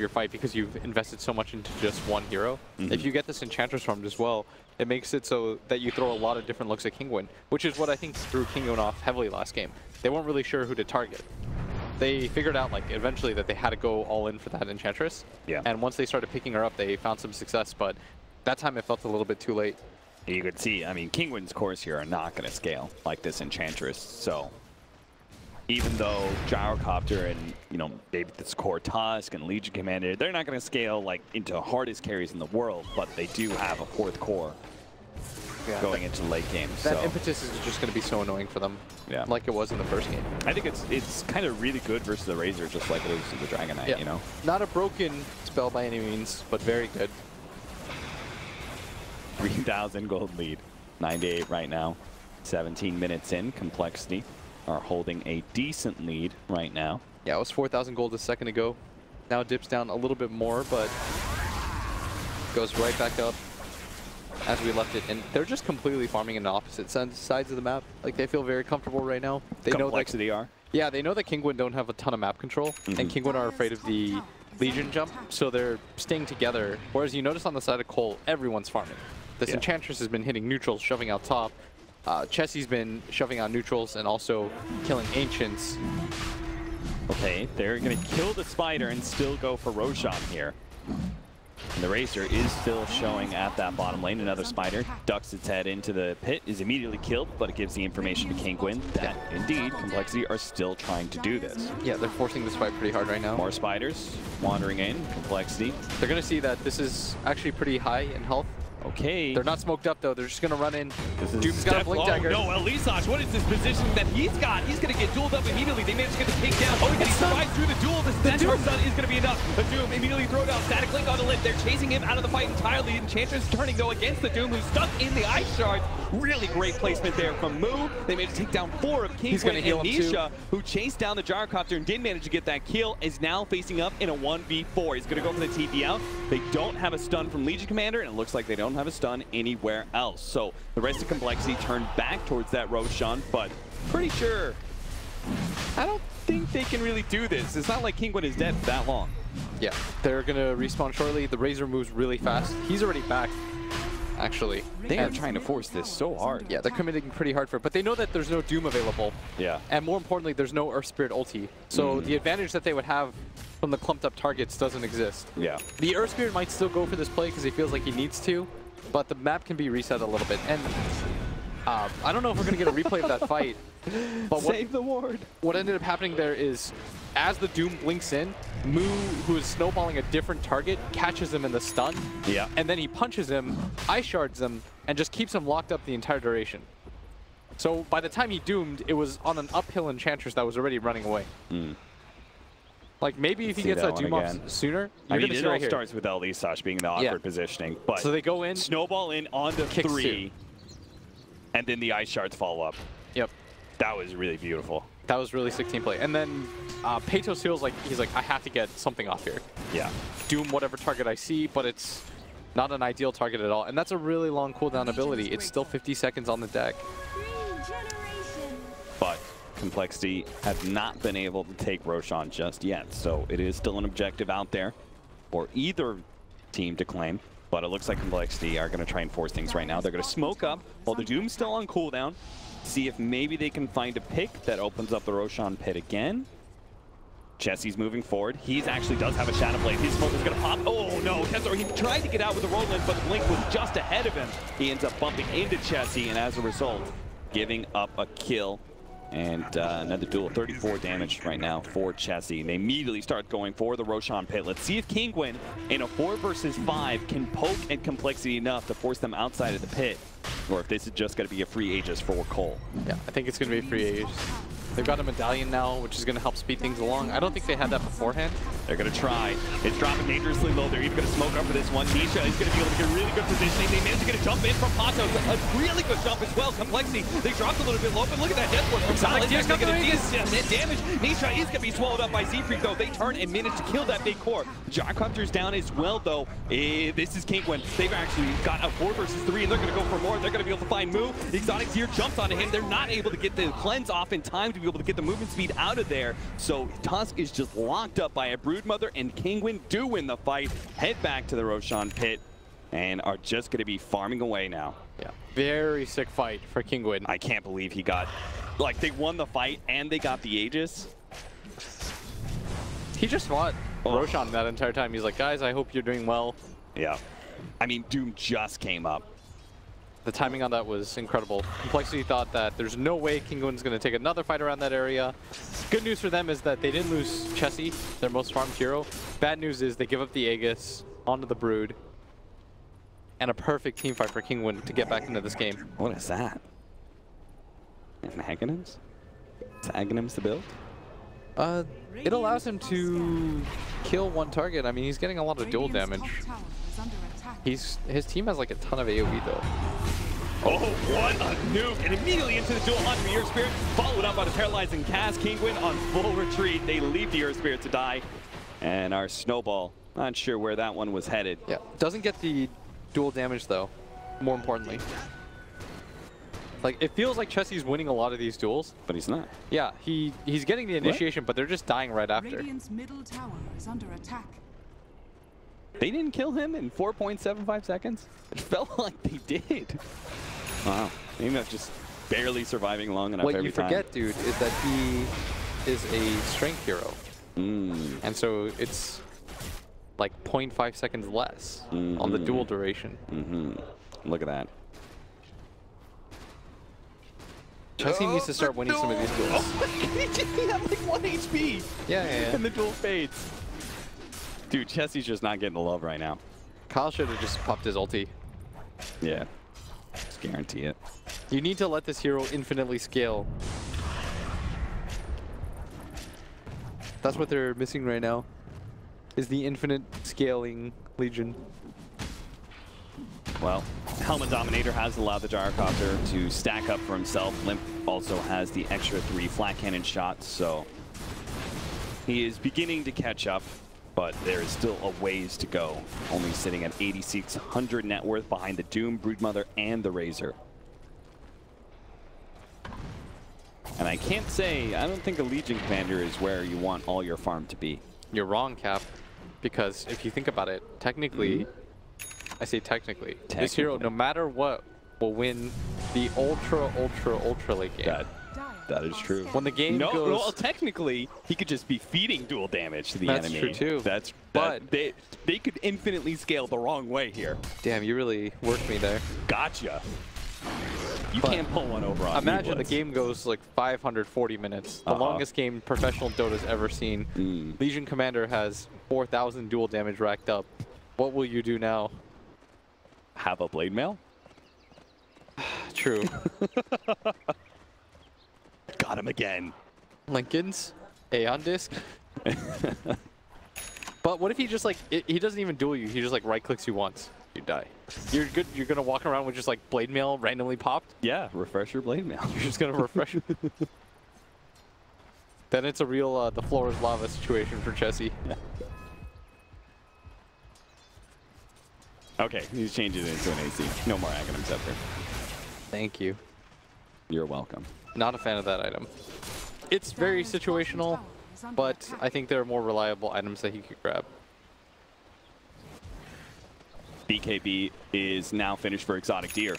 fight because you've invested so much into just one hero. If you get this Enchantress farmed as well, it makes it so that you throw a lot of different looks at Kinguin, which is what I think threw Kinguin off heavily last game. They weren't really sure who to target. They figured out, like, eventually that they had to go all in for that Enchantress. Yeah. And once they started picking her up, they found some success, but that time it felt a little bit too late. You could see, I mean, Kinguin's cores here are not going to scale like this Enchantress, so even though Gyrocopter and, you know, maybe this core Tusk and Legion Commander, they're not going to scale like into hardest carries in the world, but they do have a fourth core going into late games. That impetus is just going to be so annoying for them, like it was in the first game. I think it's kind of really good versus the Razor, just like it is to the Dragon Knight, you know? Not a broken spell by any means, but very good. 3,000 gold lead. 9-8 right now. 17 minutes in. Complexity are holding a decent lead right now. Yeah, it was 4,000 gold a second ago. Now it dips down a little bit more, but goes right back up as we left it. And they're just completely farming in the opposite sides of the map. Like, they feel very comfortable right now. They Complexity are? Yeah, they know that Kinguin don't have a ton of map control, and Kinguin are afraid of the Legion jump, so they're staying together. Whereas you notice on the side of coL, everyone's farming. This Enchantress has been hitting neutrals, shoving out top. Chessie's been shoving out neutrals and also killing Ancients. Okay, they're going to kill the Spider and still go for Roshan here. And the Racer is still showing at that bottom lane. Another Spider ducks its head into the pit, is immediately killed, but it gives the information to Kinguin that indeed Complexity are still trying to do this. Yeah, they're forcing this fight pretty hard right now. More Spiders wandering in. Complexity. They're going to see that this is actually pretty high in health. Okay. They're not smoked up, though. They're just going to run in. Doom's got a blink dagger. No, Elisach, what is this position that he's got? He's going to get dueled up immediately. They managed to get the ping down. Oh, he survived through the duel. This Centaur stun is going to be enough. The Doom immediately throw down Static Link on the lip. They're chasing him out of the fight entirely. Enchantress turning, though, against the Doom, who's stuck in the Ice Shard. Really great placement there from Moo. They managed to take down 4 of Kinguin and Nisha, who chased down the Gyrocopter and did manage to get that kill, is now facing up in a 1v4. He's going to go for the TP out. They don't have a stun from Legion Commander, and it looks like they don't have a stun anywhere else. So the rest of Complexity turned back towards that Roshan, but pretty sure I don't think they can really do this. It's not like Kinguin is dead for that long. Yeah, they're gonna respawn shortly. The Razor moves really fast. He's already back, actually. They are trying to force this so hard. Yeah, they're committing pretty hard for it, but they know that there's no Doom available. Yeah. And more importantly, there's no Earth Spirit ulti. So the advantage that they would have from the clumped up targets doesn't exist. Yeah. The Earth Spirit might still go for this play because he feels like he needs to, but the map can be reset a little bit. And I don't know if we're going to get a replay of that fight. But Save the ward. What ended up happening there is, as the Doom blinks in, Mu, who is snowballing a different target, catches him in the stun. Yeah. And then he punches him, ice shards him, and just keeps him locked up the entire duration. So by the time he doomed, it was on an uphill Enchantress that was already running away. Like maybe if he gets that Doom off sooner, I you're mean, gonna it see all right here. starts with Elisash being in the awkward positioning. But So they go in, snowball in onto Kicks 3, and then the ice shards follow up. Yep. That was really beautiful. That was really sick team play. And then Peytos feels like he's like, I have to get something off here. Yeah. Doom whatever target I see, but it's not an ideal target at all. And that's a really long cooldown ability. It's still 50 seconds on the deck. But Complexity have not been able to take Roshan just yet. So it is still an objective out there for either team to claim. But it looks like Complexity are going to try and force things right now. They're going to smoke up while the Doom's still on cooldown. See if maybe they can find a pick that opens up the Roshan pit again. Jesse's moving forward. He actually does have a Shadow Blade. His smoke is going to pop. Oh no, Kessler, he tried to get out with the Roland, but the Blink was just ahead of him. He ends up bumping into Jesse, and as a result, giving up a kill. And another duel, 34 damage right now for Chessie. They immediately start going for the Roshan pit. Let's see if Kinguin in a 4 versus 5 can poke at Complexity enough to force them outside of the pit, or if this is just going to be a free Aegis for coL. Yeah, I think it's going to be a free Aegis. They've got a medallion now, which is going to help speed things along. I don't think they had that beforehand. They're going to try. It's dropping dangerously low. They're even going to smoke up for this one. Nisha is going to be able to get really good positioning. They managed to get a jump in from Pato. A really good jump as well. Complexity, they dropped a little bit low, but look at that death ward from Solid. They're going to get a decent damage. Nisha is going to be swallowed up by Z-Freak, though. They turn and manage to kill that big core. Gyrocopter's down as well, though. This is Kinguin. They've actually got a 4 versus 3, and they're going to go for more. They're going to be able to find Mu. Exotic Deer jumps onto him. They're not able to get the cleanse off in time to be able to get the movement speed out of there. So Tusk is just locked up by a Broodmother, and Kinguin do win the fight, head back to the Roshan pit, and are just going to be farming away now. Yeah, very sick fight for Kinguin. I can't believe he got, like, they won the fight and they got the Aegis. He just fought Roshan that entire time. He's like, guys, I hope you're doing well. Yeah. I mean, Doom just came up. The timing on that was incredible. Complexity thought that there's no way Kinguin's going to take another fight around that area. Good news for them is that they didn't lose Chessie, their most farmed hero. Bad news is they give up the Aegis onto the Brood. And a perfect team fight for Kinguin to get back into this game. What is that? Aghanim's? Is Aghanim's the build? It allows him to kill one target. I mean, he's getting a lot of dual damage. His team has like a ton of AoE though. Oh, what a nuke! And immediately into the dual hunt for Earth Spirit, followed up by the paralyzing cast. Kinguin on full retreat. They leave the Earth Spirit to die. And our Snowball, not sure where that one was headed. Yeah, doesn't get the dual damage though, more importantly. Like, it feels like Chessie's winning a lot of these duels. But he's not. Yeah, he's getting the initiation, but they're just dying right after. Radiant's middle tower is under attack. They didn't kill him in 4.75 seconds? It felt like they did. Wow. Maybe that's just barely surviving long enough What every you time. forget, dude, is that he is a strength hero. And so it's like 0.5 seconds less on the dual duration. Look at that. Chessie needs to start winning some of these duels. He had like 1 HP. Yeah. And the duel fades. Dude, Chessie's just not getting the love right now. Kyle should have just popped his ulti. Yeah. Just guarantee it. You need to let this hero infinitely scale. That's what they're missing right now, is the infinite scaling Legion. Well, Helmet Dominator has allowed the Gyrocopter to stack up for himself. Limp also has the extra 3 flat cannon shots, so he is beginning to catch up, but there is still a ways to go. Only sitting at 8,600 net worth behind the Doom, Broodmother, and the Razor. And I can't say, I don't think a Legion Commander is where you want all your farm to be. You're wrong, Cap. because if you think about it, technically, I say technically, this hero, no matter what, will win the ultra late game. That is true. When the game goes... well, technically, he could just be feeding dual damage to the enemy. That's true, too. But they could infinitely scale the wrong way here. Damn, you really worked me there. Gotcha. You can't pull one over on me. Imagine the game goes like 540 minutes. The longest game professional Dota's ever seen. Legion Commander has 4,000 dual damage racked up. What will you do now? Have a blade mail? True. Got him again. Lincoln's Aeon Disc. But what if he just like he doesn't even duel you? He just like right clicks you once. You die. You're good. You're gonna walk around with just like blade mail randomly popped. Yeah, refresh your blade mail. You're just gonna refresh. Then it's a real the floor is lava situation for Chessie. Yeah. Okay, he's changing it into an AC. No more Aghanim Scepter. Thank you. You're welcome. Not a fan of that item. It's very situational, but I think there are more reliable items that he could grab. BKB is now finished for Exotic Deer.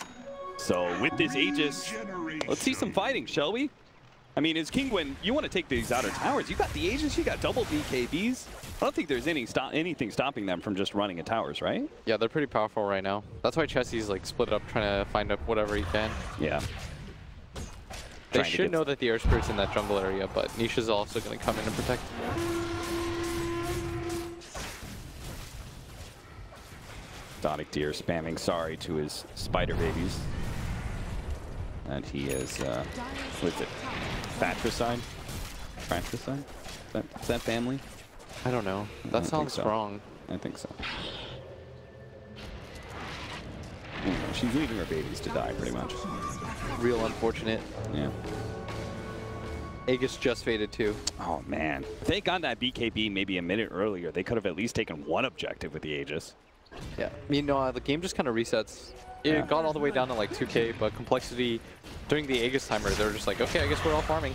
So with this Aegis, let's see some fighting, shall we? I mean, as Kinguin, you want to take these outer towers. You got the Aegis, you got double BKBs. I don't think there's anything stopping them from just running at towers, right? Yeah, they're pretty powerful right now. That's why Chessie's like split up, trying to find up whatever he can. Yeah. They should know that the Air Spirit's in that jungle area, but Nisha's also going to come in and protect. Exotic Deer spamming sorry to his spider babies. And he is, what is it? Fratricide? Fratricide? Is that family? I don't know. That sounds wrong. I think so. She's leaving her babies to die, pretty much. Real unfortunate. Yeah. Aegis just faded too. Oh, man. If they got that BKB maybe a minute earlier, they could have at least taken one objective with the Aegis. Yeah. You know, the game just kind of resets. It got all the way down to like 2K, but Complexity, during the Aegis timer, they were just like, okay, I guess we're all farming.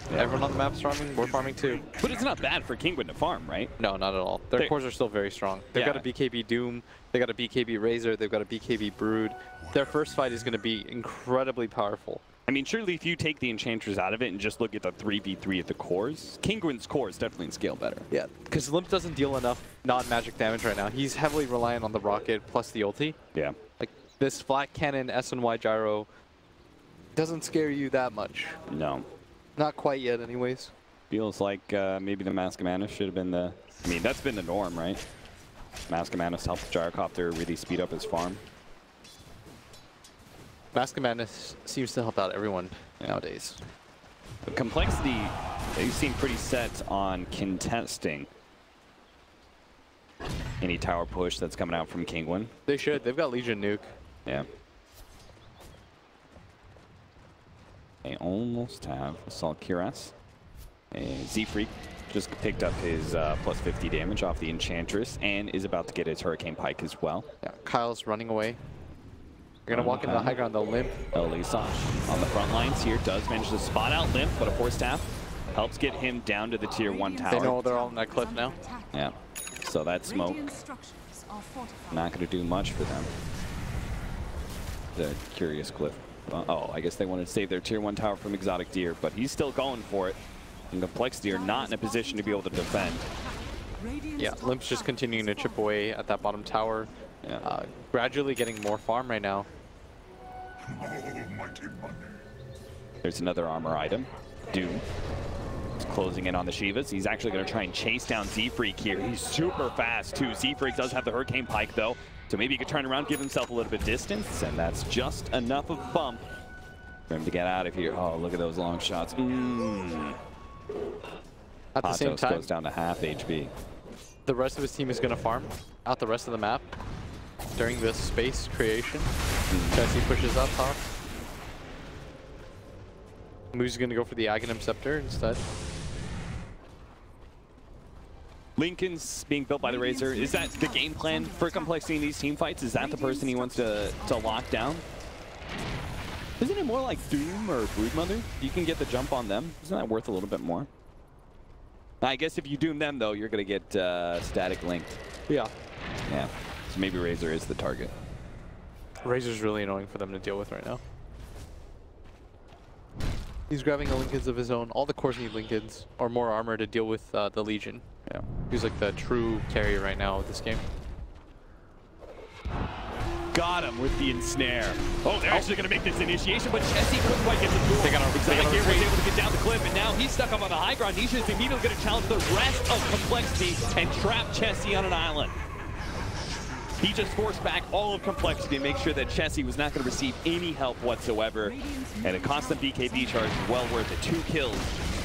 Yeah. Everyone on the map's farming, we're farming too. But it's not bad for Kinguin to farm, right? No, not at all. Their cores are still very strong. They've got a BKB Doom, they got a BKB Razor, they've got a BKB Brood. Their first fight is going to be incredibly powerful. I mean, surely if you take the Enchantress out of it and just look at the 3v3 at the cores, Kinguin's cores definitely scale better. Yeah, because Limp doesn't deal enough non-magic damage right now. He's heavily reliant on the rocket plus the ulti. Yeah. Like, this flat cannon SNY gyro doesn't scare you that much. No. Not quite yet, anyways. Feels like maybe the Mask of Mana should have been the... I mean, that's been the norm, right? Mask of Mana helped the Gyrocopter really speed up his farm. Mask of Madness seems to help out everyone nowadays. The Complexity, they seem pretty set on contesting any tower push that's coming out from Kinguin. They should. They've got Legion Nuke. Yeah. They almost have Assault Cuirass. Z-Freak just picked up his plus 50 damage off the Enchantress and is about to get his Hurricane Pike as well. Yeah, Kyle's running away. They're going to walk into the high ground, though. Limp. Elisage on the front lines here does manage to spot out Limp, but a Force Staff helps get him down to the tier 1 tower. They know they're all on that cliff now. Yeah. So that smoke, not going to do much for them. The Curious Cliff. Oh, I guess they wanted to save their tier 1 tower from Exotic Deer, but he's still going for it. And Complexity are not in a position to be able to defend. Yeah, Limp's just continuing to chip away at that bottom tower. Yeah. Gradually getting more farm right now. There's another armor item. Doom. He's closing in on the Shivas. He's actually going to try and chase down Z-Freak here. He's super fast, too. Z-Freak does have the Hurricane Pike, though. So maybe he could turn around, give himself a little bit of distance, and that's just enough of a bump for him to get out of here. Oh, look at those long shots. At the same time, goes down to half HP. The rest of his team is going to farm out the rest of the map during this space creation. Chessie pushes up top. Moo's going to go for the Aghanim Scepter instead. Lincoln's being built by the Razor. Is that the game plan for Complexity in these team fights? Is that the person he wants to lock down? Isn't it more like Doom or Broodmother? You can get the jump on them. Isn't that worth a little bit more? I guess if you doom them, though, you're going to get static linked. Yeah. Yeah. So maybe Razor is the target. Razor's really annoying for them to deal with right now. He's grabbing a Linkens of his own. All the cores need Linkens or more armor to deal with the Legion. Yeah. He's like the true carrier right now of this game. Got him with the ensnare. Oh, they're actually going to make this initiation, but Chessie couldn't quite get the duel. Exotic here was able to get down the cliff, and now he's stuck up on the high ground. Nisha is immediately going to challenge the rest of Complexity and trap Chessie on an island. He just forced back all of Complexity to make sure that Chessie was not going to receive any help whatsoever. And a constant BKB charge is well worth it. 2 kills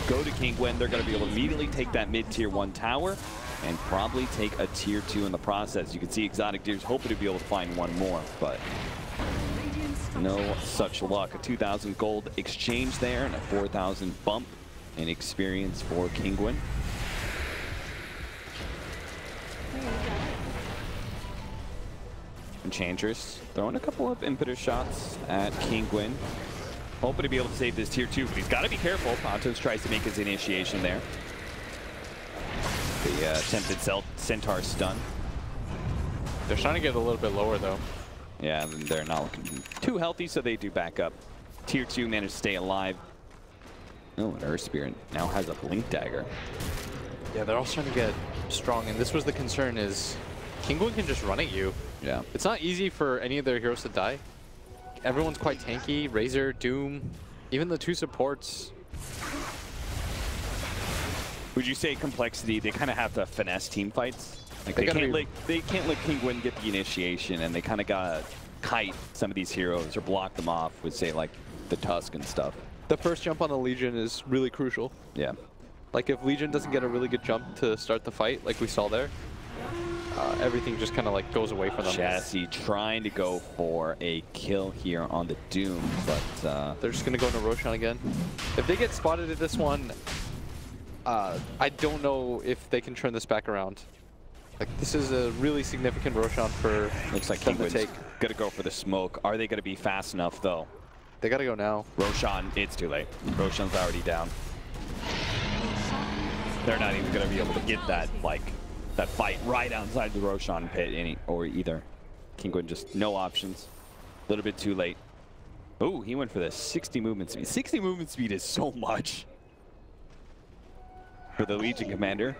go to Kinguin. They're going to be able to immediately take that mid-tier 1 tower and probably take a tier 2 in the process. You can see Exotic Deer's hoping to be able to find one more, but no such luck. A 2,000 gold exchange there and a 4,000 bump in experience for Kinguin. Enchantress throwing a couple of impetus shots at Kinguin. Hoping to be able to save this tier 2, but he's got to be careful. Pontos tries to make his initiation there. The attempted Centaur stun. They're trying to get a little bit lower though. Yeah, they're not looking too healthy, so they do back up. Tier 2 managed to stay alive. Oh, and Earth Spirit now has a Blink Dagger. Yeah, they're all trying to get strong, and this was the concern is Kinguin can just run at you. Yeah. It's not easy for any of their heroes to die. Everyone's quite tanky. Razor, Doom, even the 2 supports. Would you say Complexity, they kind of have to finesse team fights? Like they can't let Kinguin get the initiation, and they kind of got to kite some of these heroes or block them off with, say, like the Tusk and stuff. The first jump on the Legion is really crucial. Yeah. Like if Legion doesn't get a really good jump to start the fight, like we saw there, everything just kind of like goes away from them. Chessie trying to go for a kill here on the Doom, but they're just going to go into Roshan again. If they get spotted at this one, I don't know if they can turn this back around. Like this is a really significant Roshan for looks like them to take. Gonna go for the smoke. Are they gonna be fast enough though? They gotta go now. Roshan, it's too late. Roshan's already down. They're not even gonna be able to get that that fight right outside the Roshan pit or either. Kinguin just no options. A little bit too late. Oh, he went for the 60 movement speed. 60 movement speed is so much for the Legion Commander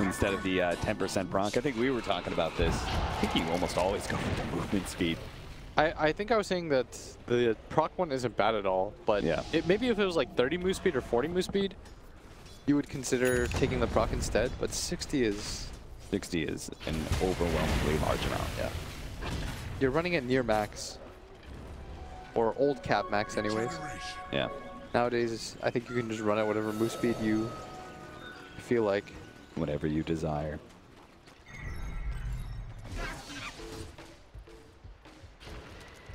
instead of the 10% proc. I think we were talking about this. I think you almost always go for the movement speed. I think I was saying that the proc one isn't bad at all, but yeah. Maybe if it was like 30 move speed or 40 move speed, you would consider taking the proc instead, but 60 is... 60 is an overwhelmingly large amount, yeah. You're running at near max, or old cap max anyways. Yeah. Nowadays, I think you can just run at whatever move speed you feel like. Whatever you desire.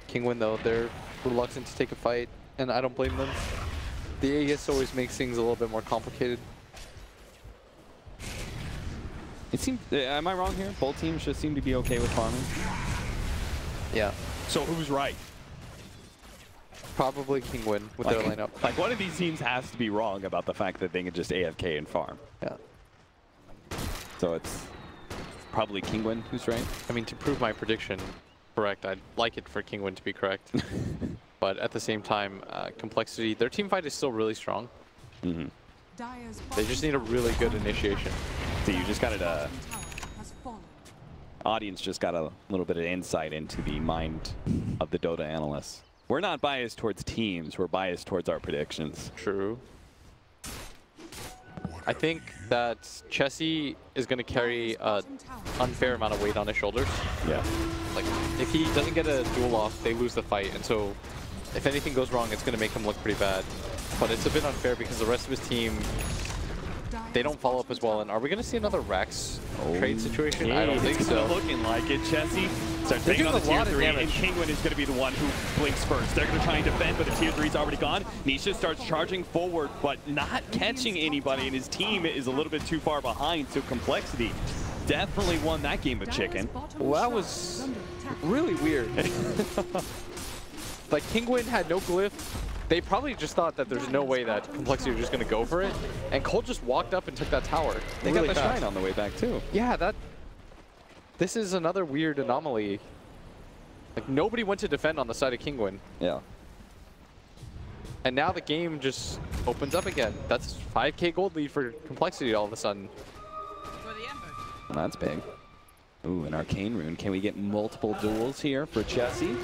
Kinguin though, they're reluctant to take a fight, and I don't blame them. The Aegis always makes things a little bit more complicated. It seems, am I wrong here? Both teams just seem to be okay with farming. Yeah. So who's right? Probably Kinguin with their lineup. Like one of these teams has to be wrong about the fact that they can just AFK and farm. Yeah. So it's probably Kinguin who's right. I mean, to prove my prediction correct, I'd like it for Kinguin to be correct. But at the same time, Complexity, their team fight is still really strong. Mm-hmm. They just need a really good initiation. So you just got to... audience just got a little bit of insight into the mind of the Dota analysts. We're not biased towards teams, we're biased towards our predictions. True. I think that Chessie is going to carry an unfair amount of weight on his shoulders. Yeah. Like, if he doesn't get a duel off, they lose the fight, and so if anything goes wrong, it's going to make him look pretty bad. But it's a bit unfair because the rest of his team, they don't follow up as well. And are we going to see another Rax trade situation? I don't think so. It's looking like it. Chessie starts taking on the tier 3, and Kinguin is going to be the one who blinks first. They're going to try and defend, but the tier 3 is already gone. Nisha starts charging forward, but not catching anybody, and his team is a little bit too far behind, so Complexity definitely won that game of chicken. Well, that was really weird. Like, Kinguin had no glyph, they probably just thought that there's no way that Complexity was just going to go for it, and coL just walked up and took that tower. They really got the fast. shrine on the way back too. Yeah, this is another weird anomaly. Like, nobody went to defend on the side of Kinguin. Yeah. And now the game just opens up again. That's 5k gold lead for Complexity all of a sudden. Well, that's big. Ooh, an arcane rune. Can we get multiple duels here for Chessie?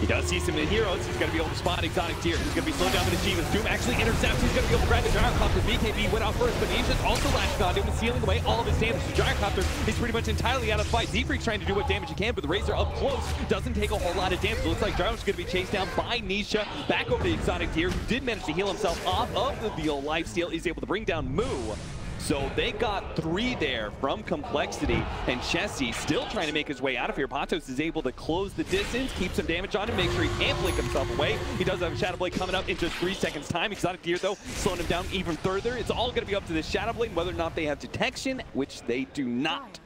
He does see some heroes. He's going to be able to spot Exotic Deer. He's going to be slowed down with Achievements. Doom actually intercepts. He's going to be able to grab the Gyrocopter. BKB went out first, but Asia's also latching on. Doom is sealing away all of his damage. The Gyrocopter is pretty much entirely out of the fight. Z-Freak's trying to do what damage he can, but the Razor up close doesn't take a whole lot of damage. It looks like Gyro's going to be chased down by Nisha. Back over to Exotic Deer, who did manage to heal himself off of the old lifesteal. He's able to bring down Moo. So they got 3 there from Complexity, and Chessie still trying to make his way out of here. Patos is able to close the distance, keep some damage on him, make sure he can't blink himself away. He does have a Shadow Blade coming up in just 3 seconds time. Exotic Deer, though, slowing him down even further. It's all going to be up to the Shadow Blade, whether or not they have detection, which they do not.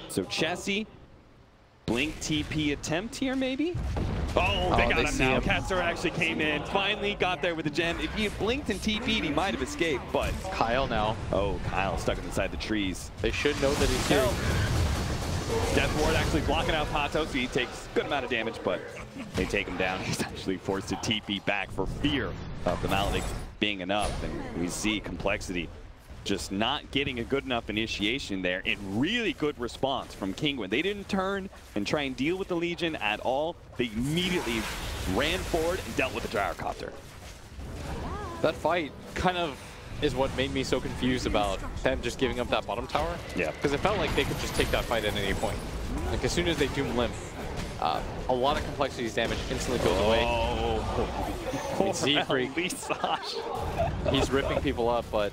So Chessie, blink TP attempt here, maybe? Oh, they got him now. Caster actually came in, finally got there with the gem. If he had blinked and TP'd, he might have escaped, but... Kyle now. Oh, Kyle stuck inside the trees. They should know that he's here. Death Ward actually blocking out Patos. He takes a good amount of damage, but they take him down. He's actually forced to TP back for fear of the Maledict being enough. And we see Complexity just not getting a good enough initiation there. And really good response from Kinguin. They didn't turn and try and deal with the Legion at all. They immediately ran forward and dealt with the Gyrocopter. That fight kind of is what made me so confused about them just giving up that bottom tower. Yeah. Because it felt like they could just take that fight at any point. Like, as soon as they Doom Limp, a lot of Complexity's damage instantly goes away. Oh, Z-Freak, he's ripping people up, but...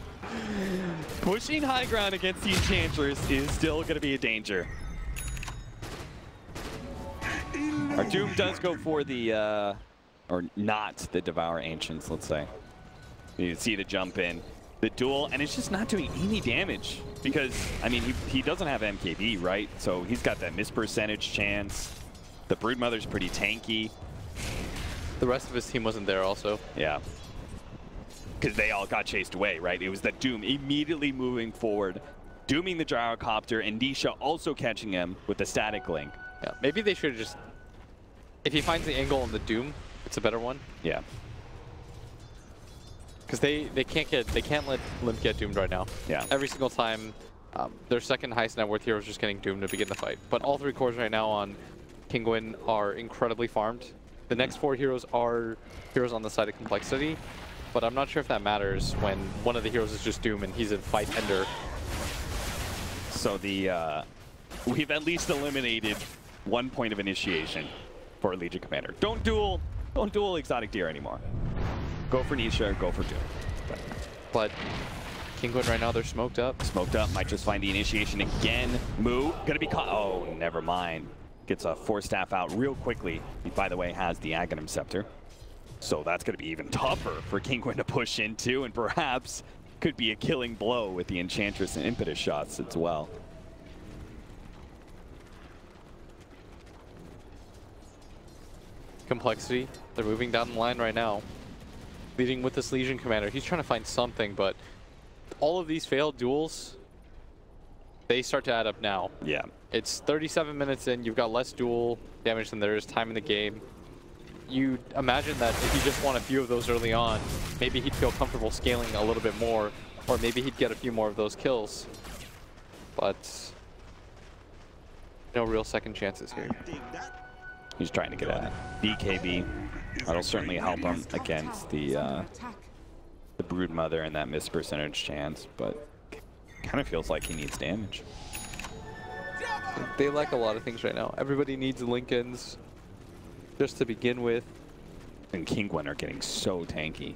Pushing high ground against the Enchantress is still going to be a danger. Our Doom does go for the, or not the Devour Ancients, let's say. You can see the jump in, the duel, and it's just not doing any damage. Because, I mean, he doesn't have MKB, right? So he's got that miss percentage chance. The Broodmother's pretty tanky. The rest of his team wasn't there also. Yeah. Because they all got chased away, right? It was that Doom immediately moving forward, dooming the Gyrocopter, and Nisha also catching him with the Static Link. Yeah, maybe they should just... If he finds the angle on the Doom, it's a better one. Yeah. Because they can't let Limp get doomed right now. Yeah. Every single time, their second highest net worth hero is just getting doomed to begin the fight. But all 3 cores right now on Kinguin are incredibly farmed. The next 4 heroes are heroes on the side of Complexity, but I'm not sure if that matters when one of the heroes is just Doom and he's in fight ender. So the we've at least eliminated 1 point of initiation for a Legion Commander. Don't duel Exotic Deer anymore. Go for Nisha, go for Doom. But Kinguin right now, they're smoked up. Smoked up, might just find the initiation again. Moo, gonna be caught. Oh, never mind. Gets a Force Staff out real quickly. He, by the way, has the Aghanim Scepter. So that's gonna be even tougher for Kinguin to push into, and perhaps could be a killing blow with the Enchantress and Impetus shots as well. Complexity, they're moving down the line right now. Leading with this Legion Commander. He's trying to find something, but all of these failed duels, they start to add up now. Yeah. It's 37 minutes in, you've got less duel damage than there is time in the game. You imagine that if he just won a few of those early on, maybe he'd feel comfortable scaling a little bit more, or maybe he'd get a few more of those kills. But no real second chances here. He's trying to get a BKB. That'll certainly help him against the Broodmother and that miss percentage chance, but kind of feels like he needs damage. They lack a lot of things right now. Everybody needs Lincolns just to begin with. And Kinguin are getting so tanky.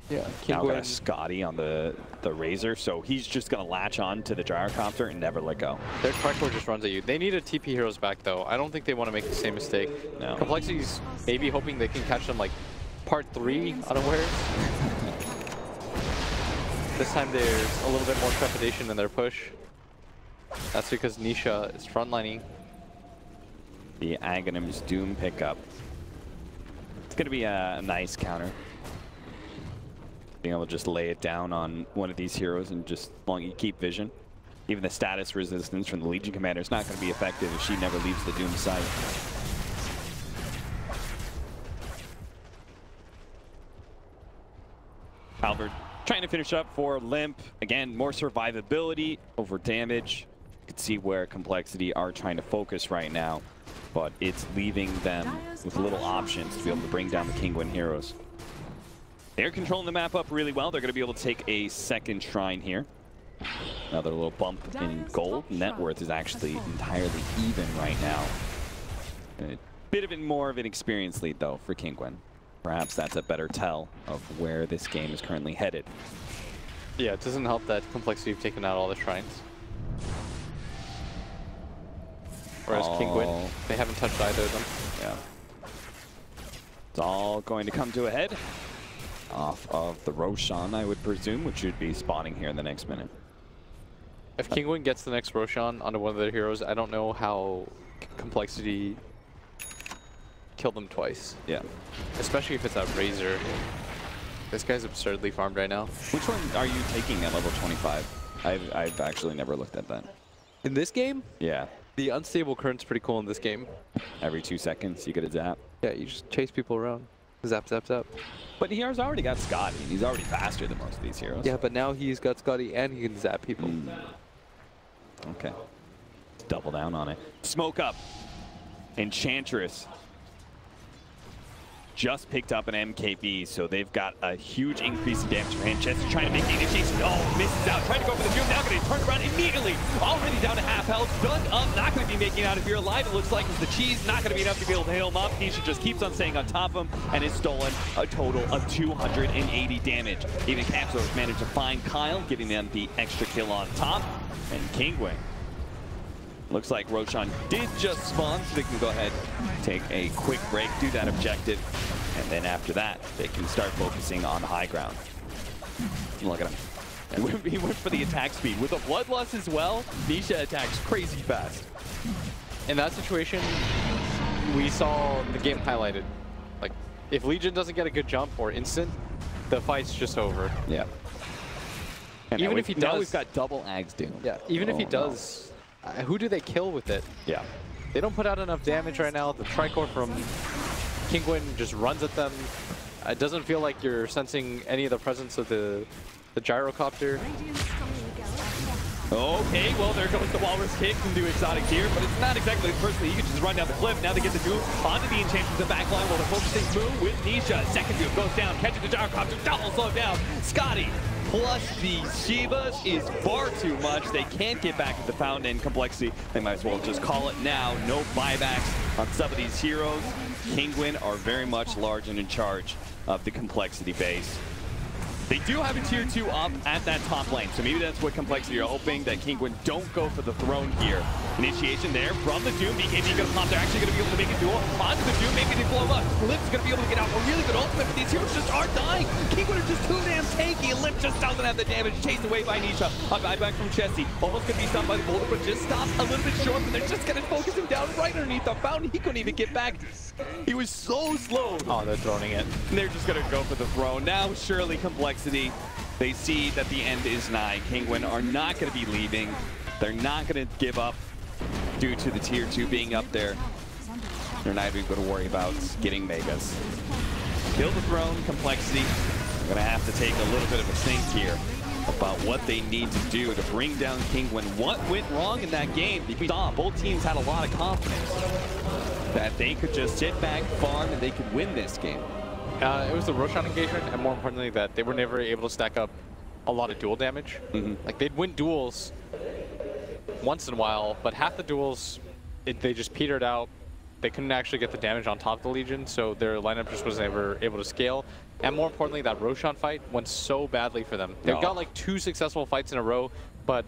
Yeah, Now got a Kinguin. Scotty on the Razor, so he's just going to latch on to the Gyrocopter and never let go. Their Tricor just runs at you. They need a TP heroes back, though. I don't think they want to make the same mistake. No. Complexity's maybe hoping they can catch them, like, part 3 unawares. This time there's a little bit more trepidation in their push. That's because Nisha is frontlining. The Aghanim's Doom pickup. It's going to be a nice counter Being able to just lay it down on one of these heroes and just, as long as you keep vision. Even the status resistance from the Legion Commander is not going to be effective if she never leaves the Doom site. Halberd trying to finish up for Limp. Again, more survivability over damage. You can see where Complexity are trying to focus right now, but it's leaving them with little options to be able to bring down the Kinguin heroes. They're controlling the map up really well. They're going to be able to take a second shrine here. Another little bump in gold. Net worth is actually entirely even right now. A bit of more of an experience lead, though, for Kinguin. Perhaps that's a better tell of where this game is currently headed. Yeah, it doesn't help that Complexity have taken out all the shrines. Whereas Kinguin, they haven't touched either of them. Yeah. It's all going to come to a head. Off of the Roshan, I would presume, which should be spawning here in the next minute. If Kinguin gets the next Roshan onto one of their heroes, I don't know how Complexity kill them twice. Yeah. Especially if it's that Razor. This guy's absurdly farmed right now. Which one are you taking at level 25? I've actually never looked at that. In this game, Yeah. the unstable current's pretty cool in this game. Every 2 seconds, you get a zap. Yeah, you just chase people around. Zap, zap, zap. But he has already got Scotty, and he's already faster than most of these heroes. Yeah, but now he's got Scotty and he can zap people. Okay. Double down on it. Smoke up. Enchantress just picked up an MKB, so they've got a huge increase in damage for him. Chester trying to make the initiation. Oh, misses out. Trying to go for the Doom. Now going to turn around immediately. Already down to half health. Done up. Not going to be making out. If you're alive, it looks like it's the cheese. Not going to be enough to be able to heal him up. Nisha just keeps on staying on top of him and has stolen a total of 280 damage. Even Capsule managed to find Kyle, giving them the extra kill on top. And Kinguin. Looks like Roshan did just spawn, so they can go ahead, take a quick break, do that objective, and then after that, they can start focusing on high ground. Look at him. He went for the attack speed. With a bloodlust as well, Nisha attacks crazy fast. In that situation, we saw the game highlighted. Like, if Legion doesn't get a good jump or instant, the fight's just over. Yeah. And even if he does, now we've got double Ags Doom. Yeah, even if he does, who do they kill with it? Yeah. They don't put out enough damage right now. The Tricor from Kinguin just runs at them. It doesn't feel like you're sensing any of the presence of the gyrocopter. Okay, well, there goes the Walrus kick into Exotic here, but it's not exactly the first thing. You can just run down the cliff. Now they get the Doom onto the Enchantress in the back line while they're focusing move with Nisha. Second Doom goes down, catches the gyrocopter, double slow down. Scotty plus the Shivas is far too much. They can't get back at the fountain and Complexity. They might as well just call it now. No buybacks on some of these heroes. Kinguin are very much large and in charge of the Complexity base. They do have a tier 2 up at that top lane, so maybe that's what Complexity are hoping, that Kinguin don't go for the throne here. Initiation there from the Doom. BKB gonna pop. They're actually gonna be able to make a duel onto the Doom. Maybe they blow up. Limp's gonna be able to get out a really good ultimate, but these heroes just aren't dying. Kinguin are just too damn tanky. Limp just doesn't have the damage. Chased away by Nisha. A buyback from Chessie. Almost gonna be stopped by the boulder, but just stopped a little bit short, but they're just gonna focus him down right underneath the fountain. He couldn't even get back. He was so slow. Oh, they're throwing it. And they're just gonna go for the throne. Now, surely Complexity, they see that the end is nigh. Kinguin are not going to be leaving. They're not going to give up due to the tier 2 being up there. They're not even going to worry about getting Megas. Kill the throne, Complexity. They're going to have to take a little bit of a think here about what they need to do to bring down Kinguin. What went wrong in that game? Because both teams had a lot of confidence that they could just sit back, farm, and they could win this game. It was the Roshan engagement, and more importantly, that they were never able to stack up a lot of duel damage. Like, they'd win duels once in a while, but half the duels, they just petered out. They couldn't actually get the damage on top of the Legion, so their lineup just was never able to scale. And more importantly, that Roshan fight went so badly for them. They've got like 2 successful fights in a row, but